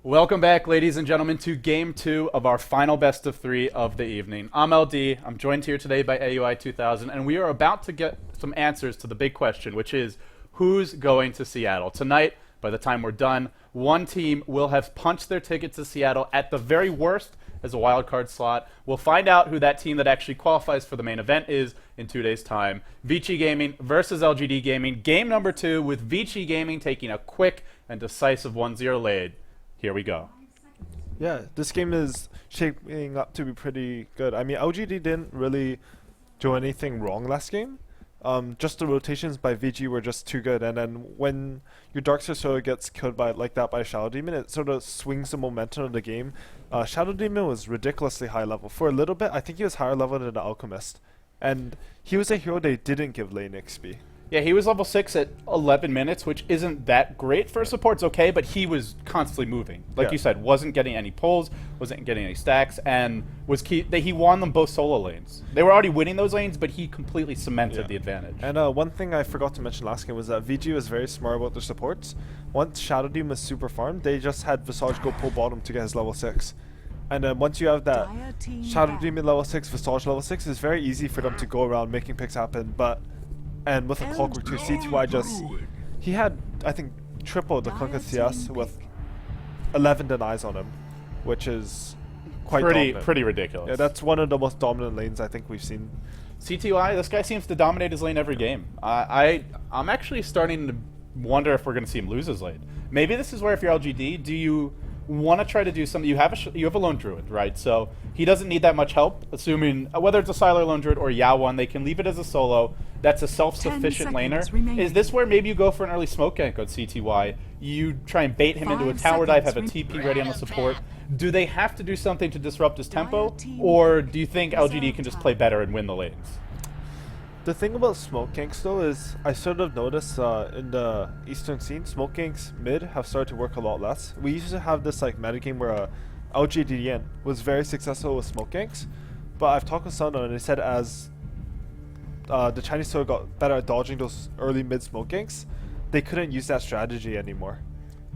Welcome back, ladies and gentlemen, to Game 2 of our final best of 3 of the evening. I'm LD. I'm joined here today by AUI 2000, and we are about to get some answers to the big question, which is, who's going to Seattle? Tonight, by the time we're done, one team will have punched their ticket to Seattle at the very worst as a wildcard slot. We'll find out who that team that actually qualifies for the main event is in 2 days' time. Vici Gaming versus LGD Gaming. Game number 2 with Vici Gaming taking a quick and decisive 1-0 lead. Here we go. Yeah, this game is shaping up to be pretty good. I mean, LGD didn't really do anything wrong last game. Just the rotations by VG were just too good, and then when your Darkseer sort of gets killed by like that by Shadow Demon, it sort of swings the momentum of the game. Shadow Demon was ridiculously high level. For a little bit, I think he was higher level than the Alchemist, and he was a hero they didn't give lane XP. Yeah, he was level 6 at 11 minutes, which isn't that great for a support. It's okay, but he was constantly moving. Like you said, wasn't getting any pulls, wasn't getting any stacks, and was key. He won them both solo lanes. They were already winning those lanes, but he completely cemented the advantage. And one thing I forgot to mention last game was that VG was very smart about their supports. Once Shadow Demon was super farmed, they just had Visage go pull bottom to get his level 6. And then once you have that Shadow Demon level 6, Visage level 6, it's very easy for them to go around making picks happen, and with a Clockwork too, CTY he had, I think, triple the Clunk CS with 11 denies on him, which is quite pretty ridiculous. Yeah, that's one of the most dominant lanes I think we've seen. CTY, this guy seems to dominate his lane every game. I'm actually starting to wonder if we're going to see him lose his lane. Maybe this is where, if you're LGD, do you want to try to do something? You have a lone druid, right? So he doesn't need that much help, assuming whether it's a Sylar lone druid or Yao one, they can leave it as a solo. That's a self-sufficient laner. Remaining. Is this where maybe you go for an early smoke gank on CTY? You try and bait him into a tower dive, have a TP ready on the support. Do they have to do something to disrupt his tempo, or do you think LGD can just play better and win the lanes? The thing about smoke ganks though is I sort of noticed in the eastern scene, smoke ganks mid have started to work a lot less. We used to have this like metagame where LGD.cn was very successful with smoke ganks, but I've talked with someone and they said as the Chinese sort of got better at dodging those early mid smoke ganks, they couldn't use that strategy anymore.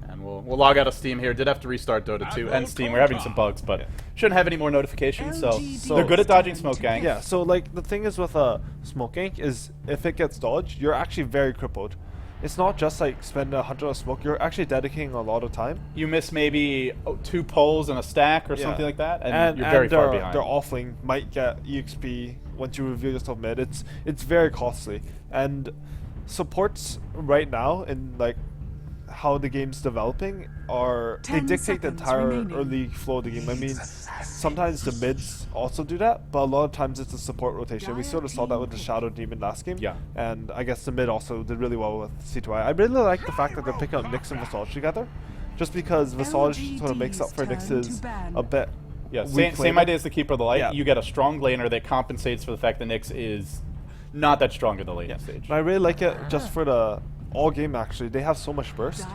And we'll log out of Steam here. Did have to restart Dota 2 and Steam. We're having some bugs, but shouldn't have any more notifications. So they're good at dodging smoke gank. Yeah, so like the thing is with a smoke gank is if it gets dodged, you're actually very crippled. It's not just like spend 100 on smoke, you're actually dedicating a lot of time. You miss maybe 2 pulls and a stack or something like that, and you're very far behind. Their offlane might get EXP once you reveal yourself mid. It's very costly. And supports right now in like how the game's developing they dictate the entire early flow of the game. I mean, sometimes the mids also do that, but a lot of times it's a support rotation. We sort of saw that with the Shadow Demon last game, and I guess the mid also did really well with C2I. I really like the fact that they're picking up Nyx and Visage together, just because Visage sort of makes up for Nyx's a bit. Yeah, same idea as the Keeper of the Light. You get a strong laner that compensates for the fact that Nyx is not that strong in the late stage. And I really like it just for the all game actually. They have so much burst.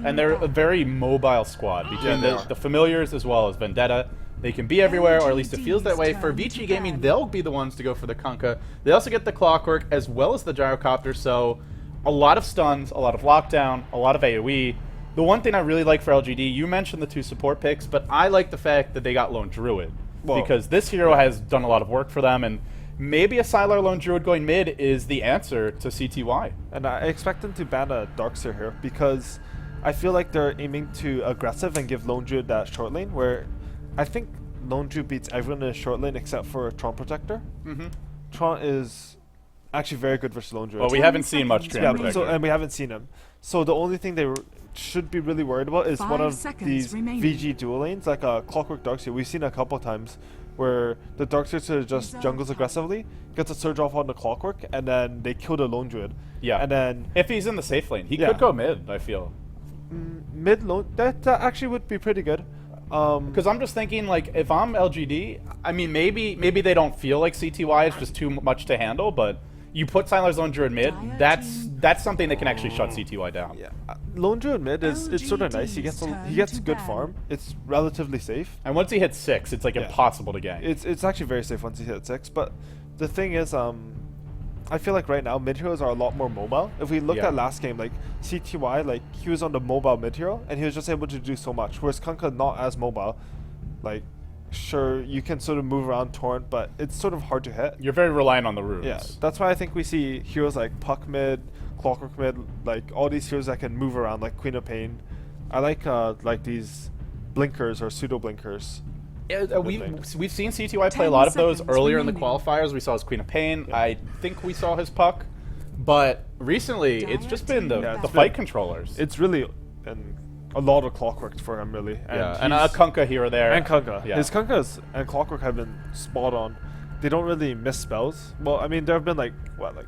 And they're a very mobile squad between the familiars as well as Vendetta. They can be everywhere, or at least it feels that way. For Vici Gaming, they'll be the ones to go for the Kunkka. They also get the Clockwork as well as the Gyrocopter, so a lot of stuns, a lot of lockdown, a lot of AoE. The one thing I really like for LGD, you mentioned the 2 support picks, but I like the fact that they got Lone Druid. Because this hero has done a lot of work for them, and maybe a Sylar Lone Druid going mid is the answer to CTY. And I expect them to ban a Darkseer here because I feel like they're aiming to aggressive and give Lone Druid that short lane, where I think Lone Druid beats everyone in the short lane except for Tron Protector. Tron is actually very good versus Lone Druid. Well, we haven't seen much Tron Protector. And we haven't seen him. So the only thing they should be really worried about is one of these VG dual lanes, like a Clockwork Darkseer. We've seen a couple times where the Darkseer sort of just jungles aggressively, gets a surge off on the Clockwork, and then they kill the Lone Druid. Yeah. And then if he's in the safe lane, he could go mid, I feel. Mid lone, that actually would be pretty good. Because I'm just thinking, like, if I'm LGD, I mean, maybe they don't feel like CTY is just too much to handle, but you put Sylar's Lone Druid mid, that's something that can actually shut CTY down. Yeah, Lone Druid mid it's sort of nice. He gets good farm. It's relatively safe. And once he hits 6, it's like impossible to gank. It's actually very safe once he hits 6. But the thing is, I feel like right now mid heroes are a lot more mobile. If we looked Yeah. at last game, like CTY, like he was on the mobile mid hero and he was just able to do so much. Whereas Kunkka not as mobile. Like, sure you can sort of move around Torrent, but it's sort of hard to hit. You're very reliant on the runes. Yeah, that's why I think we see heroes like Puck mid, Clockwork mid, like all these heroes that can move around, like Queen of Pain. I like these blinkers or pseudo blinkers. Yeah, we've seen CTY play a lot of those earlier in the qualifiers. We saw his Queen of Pain. Yeah. I think we saw his Puck. But recently, it's just been the, Yeah, the it's fight been- controllers. It's really a lot of Clockwork for him, really. And a he's- Kunkka here or there. And Kunkka. Yeah. His Kunkkas and Clockwork have been spot on. They don't really miss spells. Well, I mean, there have been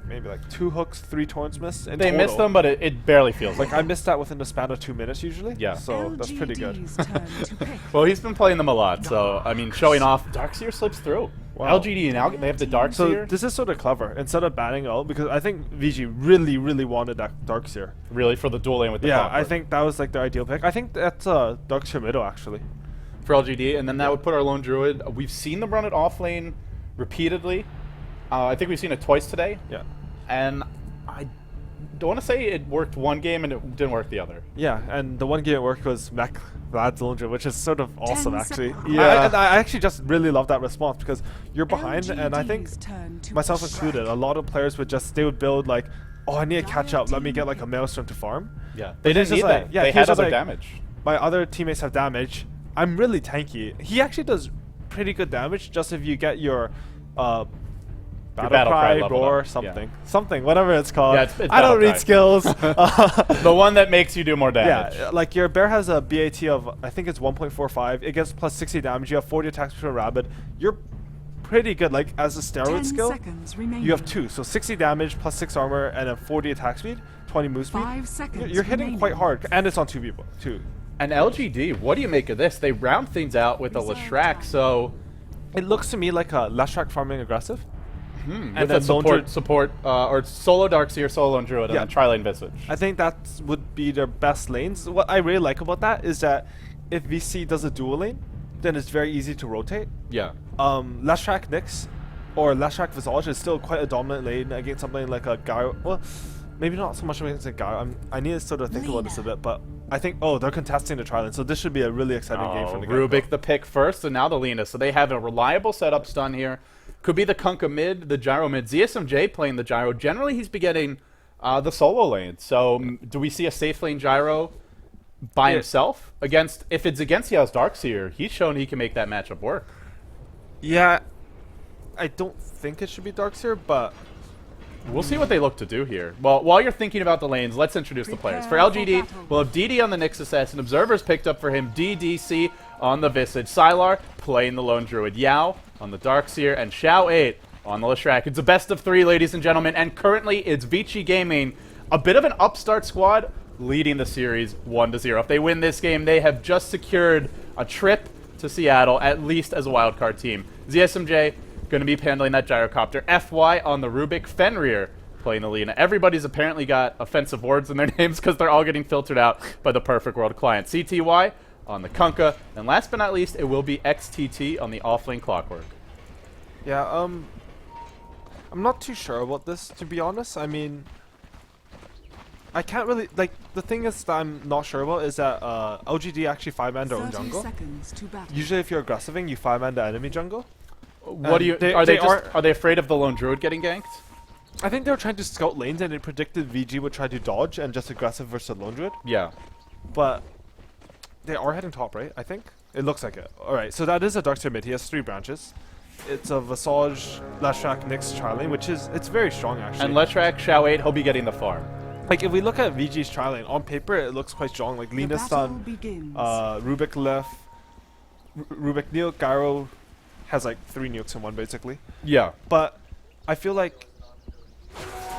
maybe 2 hooks, 3 torrents missed in They total. miss them, but it barely feels Like like I missed that within the span of 2 minutes usually. Yeah. So that's pretty good. LGD's turn to pick. Well, he's been playing them a lot, so, I mean, showing off. Darkseer slips through. Wow. LGD now, they have the Darkseer. So this is sort of clever. Instead of banning all, because I think Vici really wanted that Darkseer. really, for the dual lane with the Yeah, I Clockwork. think that was like their ideal pick. I think that's Darkseer middle actually. For LGD, and then that would put our lone druid. We've seen them run it off lane repeatedly. I think we've seen it twice today, Yeah. and I don't want to say it worked one game and it didn't work the other. Yeah, and the one game it worked was Mech Vlad's Lone Druid, which is sort of awesome actually. seconds. Yeah. And I actually just really love that response because you're behind, and I think LGD's turn to myself pick. included, a lot of players they would build like, oh, I need to catch up. Let me get like a Maelstrom to farm. Yeah, But they didn't he's just need like- that. yeah, They he's had just other like- damage. My other teammates have damage. I'm really tanky. He actually does pretty good damage just if you get your Battle Battle Cry Cry, leveled Roar, up, something. Something, whatever it's called. Yeah, it's I don't Battle read Cry. skills. The one that makes you do more damage. Yeah, like your bear has a BAT of, I think it's 1.45. It gets plus 60 damage. You have 40 attacks for a rabbit. You're pretty good. Like, as a steroid 10 skill, seconds remaining. you have 2. So 60 damage plus 6 armor and a 40 attack speed, 20 move speed. 5 seconds You're hitting quite remaining. hard. And it's on 2 people, too. And LGD, what do you make of this? They round things out with a Reserve Leshrac, time. so It looks to me like a Leshrac farming aggressive. with then a Lone support, or solo Darkseer, solo Lone Druid, Yeah. and then Tri-Lane Visage. I think that would be their best lanes. What I really like about that is that if VC does a dual lane, then it's very easy to rotate. Yeah. Leshrac Nyx or Leshrac Visage is still quite a dominant lane against something like a Gyro. Well, maybe not so much against a Gyro. I need to sort of think about this a bit, but I think, they're contesting the tri-lane, so this should be a really exciting game for the Rubik the pick first, and now the Lina. So they have a reliable setup stun here. Could be the Kunkka mid, the Gyro mid. ZSMJ playing the Gyro. Generally, he's been getting the solo lane. So do we see a safe lane Gyro by Yeah. himself? If it's against Yao's Darkseer, he's shown he can make that matchup work. Yeah, I don't think it should be Darkseer, but We'll see what they look to do here. Well, while you're thinking about the lanes, let's introduce the players. For LGD, we'll have DD on the Nyx Assassin. Observers picked up for him DDC on the Visage. Sylar playing the Lone Druid. Yao on the Darkseer. And Xiao 8 on the Leshrac. It's a best of 3, ladies and gentlemen. And currently, it's Vici Gaming, a bit of an upstart squad, leading the series 1-0. If they win this game, they have just secured a trip to Seattle, at least as a wildcard team. ZSMJ going to be handling that gyrocopter. FY on the Rubik. Fenrir playing the Lina. Everybody's apparently got offensive words in their names because they're all getting filtered out by the Perfect World client. CTY on the Kunkka. And last but not least, it will be XTT on the offlane Clockwork. yeah, I'm not too sure about this, to be honest. I mean, I can't really, like, the thing is that I'm not sure about is that LGD actually 5-man their own 30 jungle. seconds to battle. Usually if you're aggressiving, you 5-man the enemy jungle. What do you? they- Are they they are- just? Are they afraid of the Lone Druid getting ganked? I think they were trying to scout lanes and they predicted VG would try to dodge and just aggressive versus Lone Druid. Yeah. But they are heading top, right? I think. It looks like it. Alright, so that is a Darkseer mid. He has 3 branches. It's a Visage, Leshrac, Nyx, tri-lane, which is, it's very strong actually. And Leshrac, Xiao 8, he'll be getting the farm. Like, if we look at VG's tri-lane, on paper it looks quite strong. Like, The Lina battle stun, begins. Rubik left, Rubik Nuke, Gyro has like 3 nukes in one basically. Yeah. But I feel like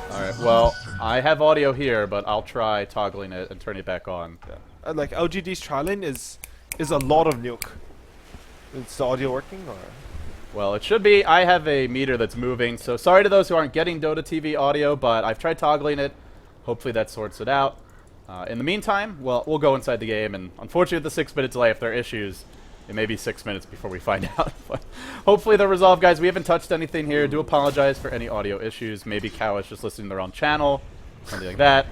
Alright, well, I have audio here, but I'll try toggling it and turning it back on. like LGD's tri-lane is a lot of nuke. Is the audio working or? Well, it should be. I have a meter that's moving, so sorry to those who aren't getting Dota TV audio, but I've tried toggling it. Hopefully that sorts it out. In the meantime, well, we'll go inside the game, and unfortunately with the 6-minute delay, if there are issues, It may be 6 minutes before we find out. But hopefully they'll resolve, guys. We haven't touched anything here. Do apologize for any audio issues. Maybe Cow is just listening to their own channel. Something like that.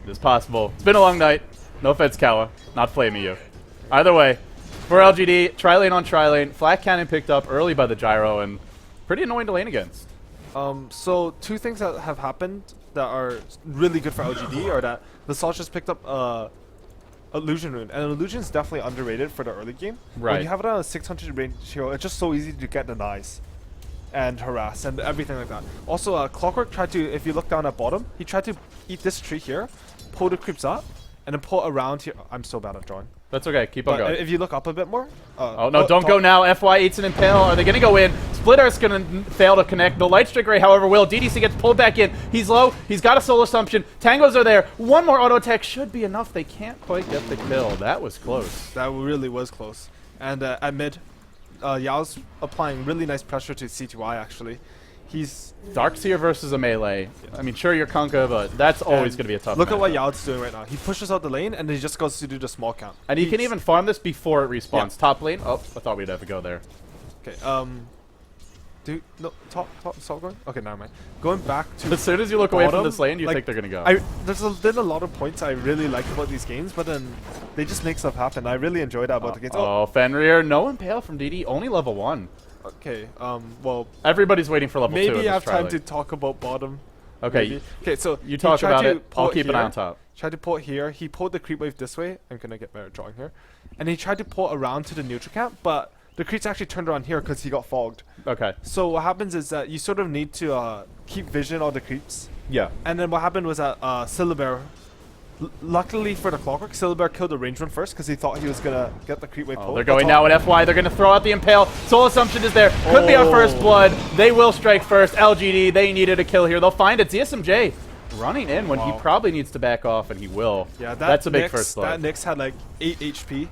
It is possible. It's been a long night. No offense, Kawa. Not flaming you. Either way, for LGD, tri-lane on tri-lane. Flat cannon picked up early by the gyro and pretty annoying to lane against. So two things that have happened that are really good for LGD are that the Salt just picked up Illusion Rune, and Illusion is definitely underrated for the early game. Right. When you have it on a 600 range hero, it's just so easy to get denies and harass and everything like that. Also, Clockwork tried to, if you look down at bottom, he tried to eat this tree here, pull the creeps up, and then pull around here. I'm so bad at drawing. That's okay. Keep on But going. if you look up a bit more. Oh, no, don't go now. FY eats an Impale. Are they going to go in? Split Earth's going to fail to connect. The Light Strike Ray, however, will. DDC gets pulled back in. He's low. He's got a Soul Assumption. Tangos are there. One more auto attack should be enough. They can't quite get the kill. That was close. That really was close. And at mid, Yao's applying really nice pressure to C2I, actually. He's... Darkseer versus a melee. I mean, sure, you're Kunkka, but that's always going to be a tough Look at what matchup. Yao's doing right now. He pushes out the lane, and then he just goes to do the small count. And he can even farm this before it respawns. Yeah. Top lane. Oh, I thought we'd have to go there. Okay, no, top, stop going? Okay, never mind. Going back to As soon as you look away from bottom, this lane, you like, think they're going to go. There's been a lot of points I really like about these games, but then they just make stuff happen. I really enjoy that about the games. Oh, Fenrir. No Impale from DD. Only level 1. Okay, well, Everybody's waiting for level 2. maybe in I have this time tri-lane. to talk about bottom. Okay, Maybe. Okay, so you he talk tried about to it. pull I'll keep an eye here, on top. Tried to pull it here. He pulled the creep wave this way. I'm gonna get better at drawing here. And he tried to pull around to the neutral camp, but the creeps actually turned around here because he got fogged. Okay. So what happens is that you sort of need to keep vision on the creeps. Yeah. And then what happened was that Syllabear, luckily for the Clockwork, Syllabear killed the range run first because he thought he was gonna get the creep wave pulled. They're going now at FY. They're going to throw out the Impale. Soul Assumption is there. Could be our first blood. They will strike first. LGD, they needed a kill here. They'll find it. ZSMJ running in when he probably needs to back off, and he will. Yeah, that's a big Nyx, first blood. That Nyx had like 8 HP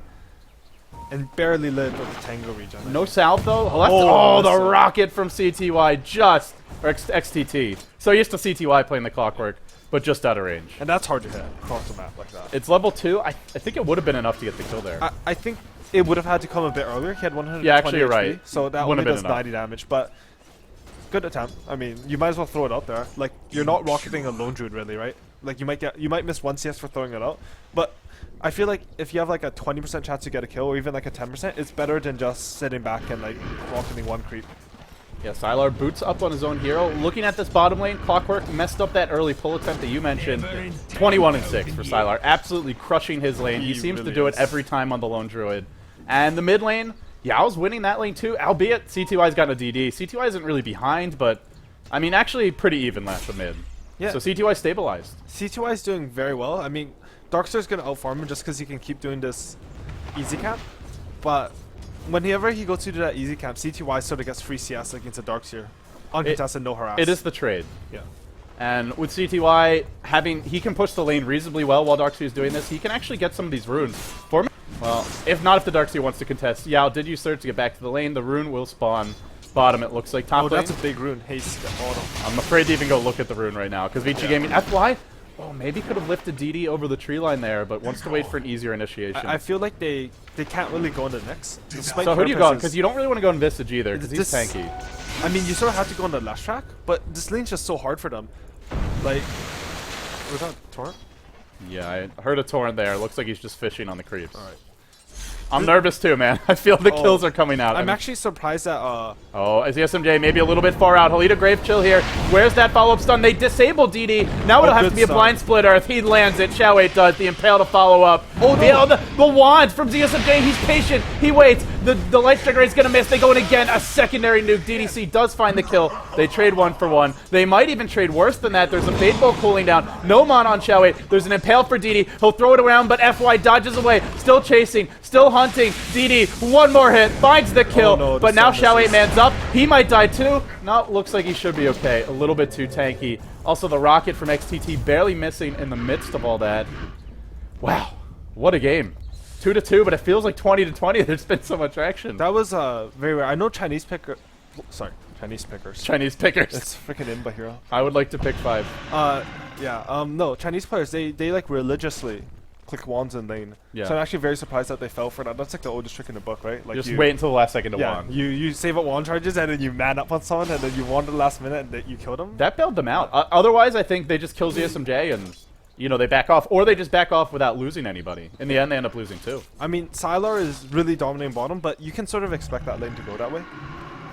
and barely lived with the Tango regen. No salve though. Left. Oh, The that's rocket from CTY just or XTT. So used to CTY playing the Clockwork, but just out of range. And that's hard to hit across the map like that. It's level 2. I think it would have been enough to get the kill there. I think it would have had to come a bit earlier. He had 120 Yeah, actually, you're HP, right. so that Wouldn't only have been does 90 damage, but good attempt. I mean, you might as well throw it out there. Like, you're not rocketing a lone druid really, right? Like, you might miss 1 CS for throwing it out, but I feel like if you have like a 20% chance to get a kill or even like a 10%, it's better than just sitting back and like rocketing 1 creep. Yeah, Sylar boots up on his own hero. Looking at this bottom lane, Clockwork messed up that early pull attempt that you mentioned. 21-6 for Sylar. Absolutely crushing his lane. He seems really to do it is. every time on the lone druid. And the mid lane, Yao's winning that lane too, albeit CTY's got a DD. CTY isn't really behind, but I mean, actually pretty even last the mid. Yeah. So CTY stabilized. C2I is doing very well. I mean, Darkseer's going to outfarm him just because he can keep doing this easy camp. But whenever he goes to do that easy camp, C2I sort of gets free CS against a Darkseer. Uncontested, no harass. It is the trade. Yeah. And with CTY he can push the lane reasonably well while Darkseer is doing this. He can actually get some of these runes for me. Well, if not, if the Darkseer wants to contest. Yao did use Surge to get back to the lane. The rune will spawn bottom, it looks like. Top lane. That's a big rune. Haste at bottom. I'm afraid to even go look at the rune right now because Vici Gaming FY. Oh, maybe could have lifted DD over the tree line there, but wants to wait for an easier initiation. I feel like they can't really go into Nyx. So who do you go? Because you don't really want to go in Visage either, because he's tanky. I mean, you sort of have to go on the last track, but this lane's just so hard for them. Like, was that Torrent? Yeah, I heard a Torrent there. Looks like he's just fishing on the creeps. All right. I'm nervous too, man. I feel the kills are coming out. I'm actually surprised that Oh, is the SMJ maybe a little bit far out? Halita Grave Chill here. Where's that follow-up stun? They disable DD. Now it'll have to be a blind split earth. He lands it. Shao 8 does. The Impale to follow up. Oh, no. The wand from ZSMJ. He's patient. He waits. The Light Strike Rate's gonna miss. They go in again. A secondary nuke. DDC does find the kill. They trade 1 for 1. They might even trade worse than that. There's a Fade Bolt cooling down. No mon on Shao 8. There's an Impale for DD. He'll throw it around, but FY dodges away. Still chasing. Still hunting. DD, 1 more hit. Finds the kill. Oh, no, but now Shao 8 man's up. He might die too. No, looks like he should be okay. A little bit too tanky. Also, the rocket from XTT barely missing in the midst of all that. Wow. What a game. 2-2, but it feels like 20-20. There's been so much action. that was very rare. I know Chinese pickers. Chinese pickers. It's freaking Imba hero. I would like to pick 5. No, Chinese players, they like religiously click wands in lane. Yeah. So I'm actually very surprised that they fell for that. That's like the oldest trick in the book, right? Like Just you, wait until the last second to yeah, wand. you save up wand charges and then you man up on someone and then you wand at the last minute and then you kill them. That bailed them out. Otherwise, I think they just kill ZSMJ and, you know, they back off. Or they just back off without losing anybody. In the end, they end up losing too. I mean, Sylar is really dominating bottom, but you can sort of expect that lane to go that way.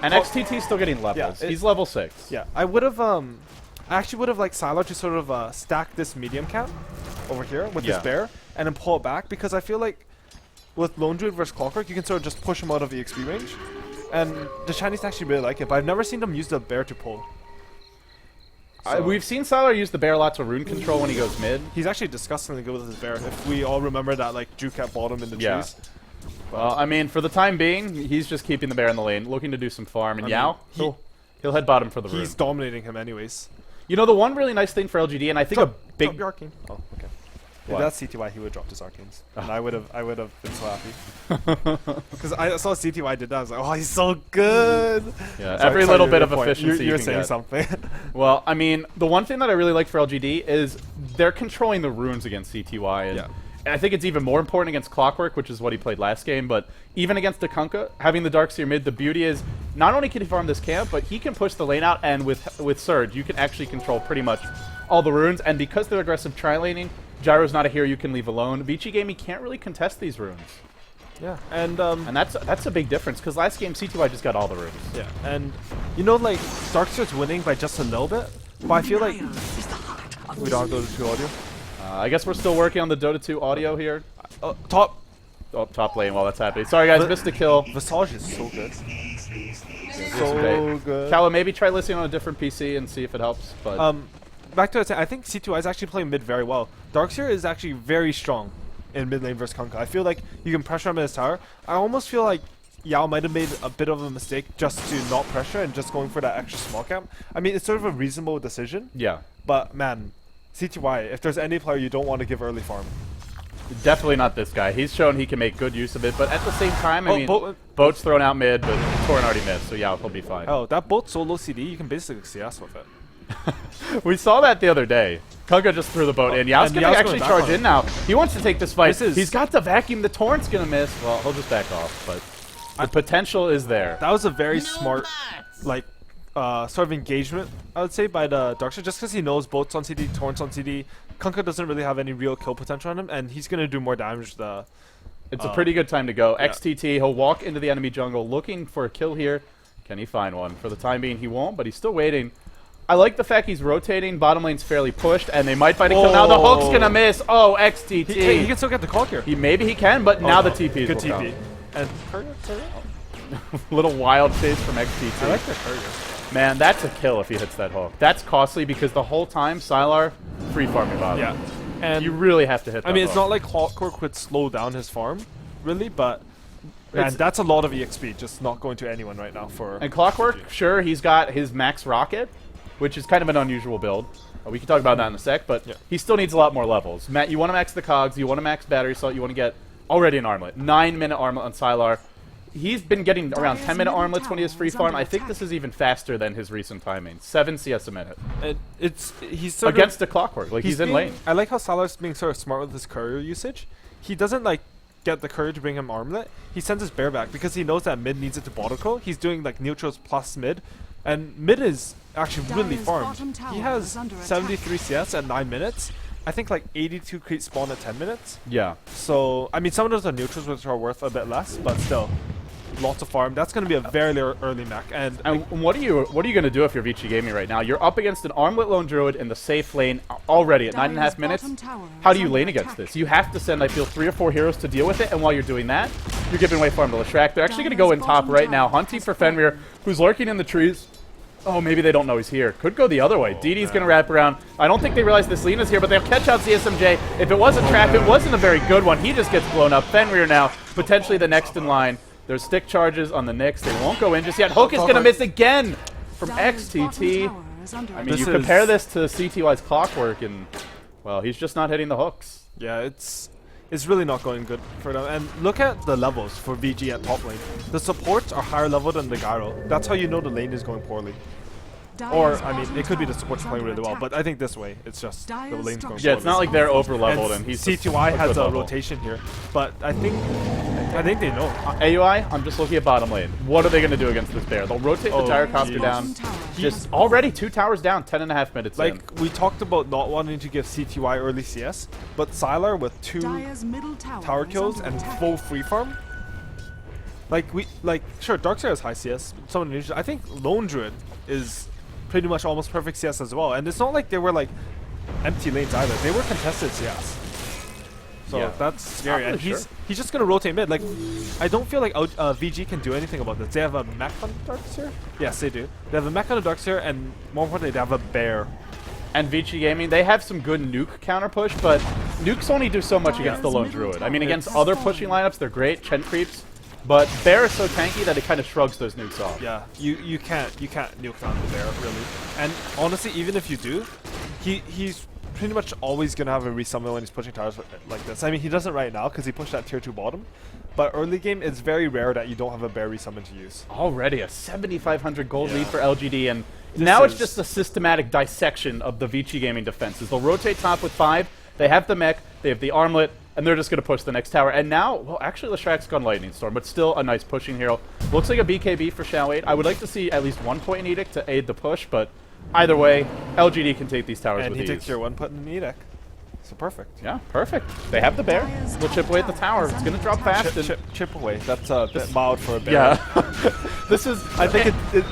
And XTT's still getting levels. Yeah, He's level 6. Yeah, I would have, I actually would have liked Sylar to sort of stack this medium camp over here with this bear and then pull it back, because I feel like with Lone Druid versus Clockwork, you can sort of just push him out of EXP range. And the Chinese actually really like it, but I've never seen them use the bear to pull. So We've seen Sylar use the bear lots of rune control when he goes mid. he's actually disgustingly good with his bear, if we all remember that like Juke at bottom in the Yeah. trees. Well, I mean, for the time being, he's just keeping the bear in the lane, looking to do some farm. And I Yao, mean, he'll head bottom for the rune. He's dominating him anyways. You know, the one really nice thing for LGD, and I think a big... Drop your arcane. Oh, okay. What? If that's CTY, he would have dropped his arcanes, and I would have been so happy. Because I saw CTY did that, I was like, oh, he's so good. Yeah, Sorry, every sorry, little your bit of point. efficiency You're you can saying get. something. Well, I mean, the one thing that I really like for LGD is they're controlling the runes against CTY. And Yeah. I think it's even more important against Clockwork, which is what he played last game. But even against Takunka, having the Darkseer mid, the beauty is not only can he farm this camp, but he can push the lane out. And with Surge, you can actually control pretty much all the runes. And because they're aggressive tri-laning, Gyro's not a hero you can leave alone. Vici game, he can't really contest these runes. Yeah, and that's a big difference, because last game CTY just got all the runes. yeah, and you know, like Darkseer's winning by just a little bit, but I feel like we don't have those two audio. I guess we're still working on the Dota 2 audio here. Top Top lane while that's happening. Sorry guys, missed a kill. Visage is so good. So So good. Callum, maybe try listening on a different PC and see if it helps. But Back to it, I think C2I is actually playing mid very well. Darkseer is actually very strong in mid lane versus Kunkka. I feel like you can pressure him in his tower. I almost feel like Yao might have made a bit of a mistake just to not pressure and just going for that extra small camp. I mean, it's sort of a reasonable decision, yeah, but man, C2I, if there's any player you don't want to give early farm. definitely not this guy. He's shown he can make good use of it, but at the same time, I mean, Boat, Boat's thrown out mid, but Torrent already missed, so yeah, he'll be fine. oh, that boat solo CD, you can basically CS with it. We saw that the other day. Kunkka just threw the boat in. Yao's and gonna Yao's actually going back charge on it. in now. He wants to take this fight. This is- He's got the vacuum. The Torrent's gonna miss. Well, he'll just back off, but the potential is there. That was a very smart, like, sort of engagement, I would say, by the Darkseer, just because he knows boats on CD, Torrents on CD. Kunkka doesn't really have any real kill potential on him, and he's going to do more damage the... It's a pretty good time to go. yeah. XTT, he'll walk into the enemy jungle looking for a kill here. Can he find one? For the time being, he won't, but he's still waiting. I like the fact he's rotating. Bottom lane's fairly pushed, and they might find a kill. Now the hook's going to miss. Oh, XTT. He can still get the call here. Maybe he can, but now the no. TPs Good will TP. come. And Little wild chase from XTT. I like the courier. Man, that's a kill if he hits that hook. That's costly because the whole time, Sylar free farming bottom. Yeah. And You really have to hit that I mean, it's hook. not like Clockwork would slow down his farm, really, but man, It's- that's a lot of EXP just not going to anyone right now for... And Clockwork, sure, he's got his max rocket, which is kind of an unusual build. We can talk about that in a sec, but Yeah. he still needs a lot more levels. Matt, you want to max the cogs, you want to max battery salt, you want to get already an armlet. 9-minute armlet on Sylar. He's been getting around 10-minute armlets when he has free farm. I think this is even faster than his recent timing. 7 CS a minute. He's sort Against of, the Clockwork, like he's in being- lane. I like how Salar's being sort of smart with his courier usage. He doesn't like get the courier to bring him armlet. He sends his bear back because he knows that mid needs it to bottle kill. He's doing like neutrals plus mid, and mid is actually really Dire's farmed. bottom tower He has is under attack. 73 CS at 9 minutes. I think like 82 creeps spawn at 10 minutes. Yeah. So I mean, some of those are neutrals which are worth a bit less, but still, lots of farm. That's going to be a very early mech. And what are you gonna do if you're Vici Gaming right now? You're up against an armlet lone druid in the safe lane already at 9.5 Dire's minutes. bottom tower How is do you under lane against attack. this? You have to send, I feel, 3 or 4 heroes to deal with it, and while you're doing that, you're giving away farm to Leshrac. They're actually gonna go in top right now, hunting for Fenrir, who's lurking in the trees. Oh, maybe they don't know he's here. Could go the other way. DD's gonna wrap around. I don't think they realize this Lena's here, but they'll catch out ZSMJ. If it was a trap, it wasn't a very good one. He just gets blown up. Fenrir now, potentially the next in line. There's stick charges on the Nyx. They won't go in just yet. Hook is gonna miss again from Dire's bottom XTT. tower is under I mean, This you is- compare this to CTY's Clockwork, and, well, he's just not hitting the hooks. yeah, it's really not going good for them. And look at the levels for VG at top lane. The supports are higher level than the Gyro. That's how you know the lane is going poorly. Or, I mean, it could be the supports playing really well, but I think this way, it's just the lane's going Yeah, it's not like they're over and leveled and he's just CTY a has good a level. rotation here, but I think they know. AUI, I'm just looking at bottom lane. What are they going to do against this bear? They'll rotate the Oh, gyrocopter geez. down. Just already 2 towers down, 10.5 minutes in. Like, we talked about not wanting to give CTY early CS, but Sylar with 2 tower kills and full free farm. Sure, Darkseer has high CS. I think Lone Druid is pretty much almost perfect CS as well. And it's not like they were like empty lanes either. They were contested CS. So Yeah. that's scary. Not And really he's just gonna rotate mid. Like, I don't feel like VG can do anything about this. They have a mech on Darkseer? Yes, they do. They have a mech on Darkseer, and more importantly, they have a bear. And Vici Gaming, they have some good nuke counter push, but nukes only do so much against the Lone Druid. I mean, against other pushing lineups, they're great, Chen creeps, but Bear is so tanky that it kind of shrugs those nukes off. Yeah, you can't nuke down the bear really. And honestly, even if you do, he's pretty much always gonna have a resummon when he's pushing towers like this. I mean, he doesn't right now because he pushed that tier 2 bottom, but early game it's very rare that you don't have a bear resummon to use. Already a 7,500 gold Yeah. lead for LGD, and This now it's is- just a systematic dissection of the Vici Gaming defenses. They'll rotate top with 5, they have the mech, they have the armlet, and they're just going to push the next tower. And now, well, actually, Leshrak's gone Lightning Storm, but still a nice pushing hero. Looks like a BKB for Shao 8. I would like to see at least 1 point in Edict to aid the push, but either way, LGD can take these towers And with he ease. takes your 1 put in the Edict. So perfect. Yeah, perfect. They have the bear. They'll chip away at the tower. It's going to drop fast. and Chip away. That's a bit mild for a bear. yeah. This is, I think it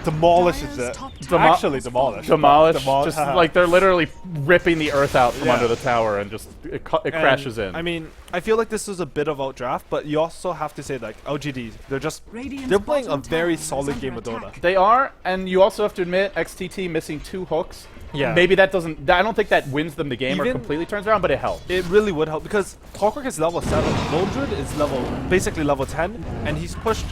demolishes it. Actually demolished. Demolished. Demol- Just like they're literally ripping the earth out from Yeah. under the tower, and just it crashes in. I mean, I feel like this is a bit of outdraft, but you also have to say like LGD, they're playing a very solid game of Dota. They are, and you also have to admit XTT missing 2 hooks. Yeah. Maybe that doesn't. I don't think that wins them the game or Even- completely turns around, but it helps. It really would help because Clockwork is level 7, Lone Druid is basically level 10, and he's pushed.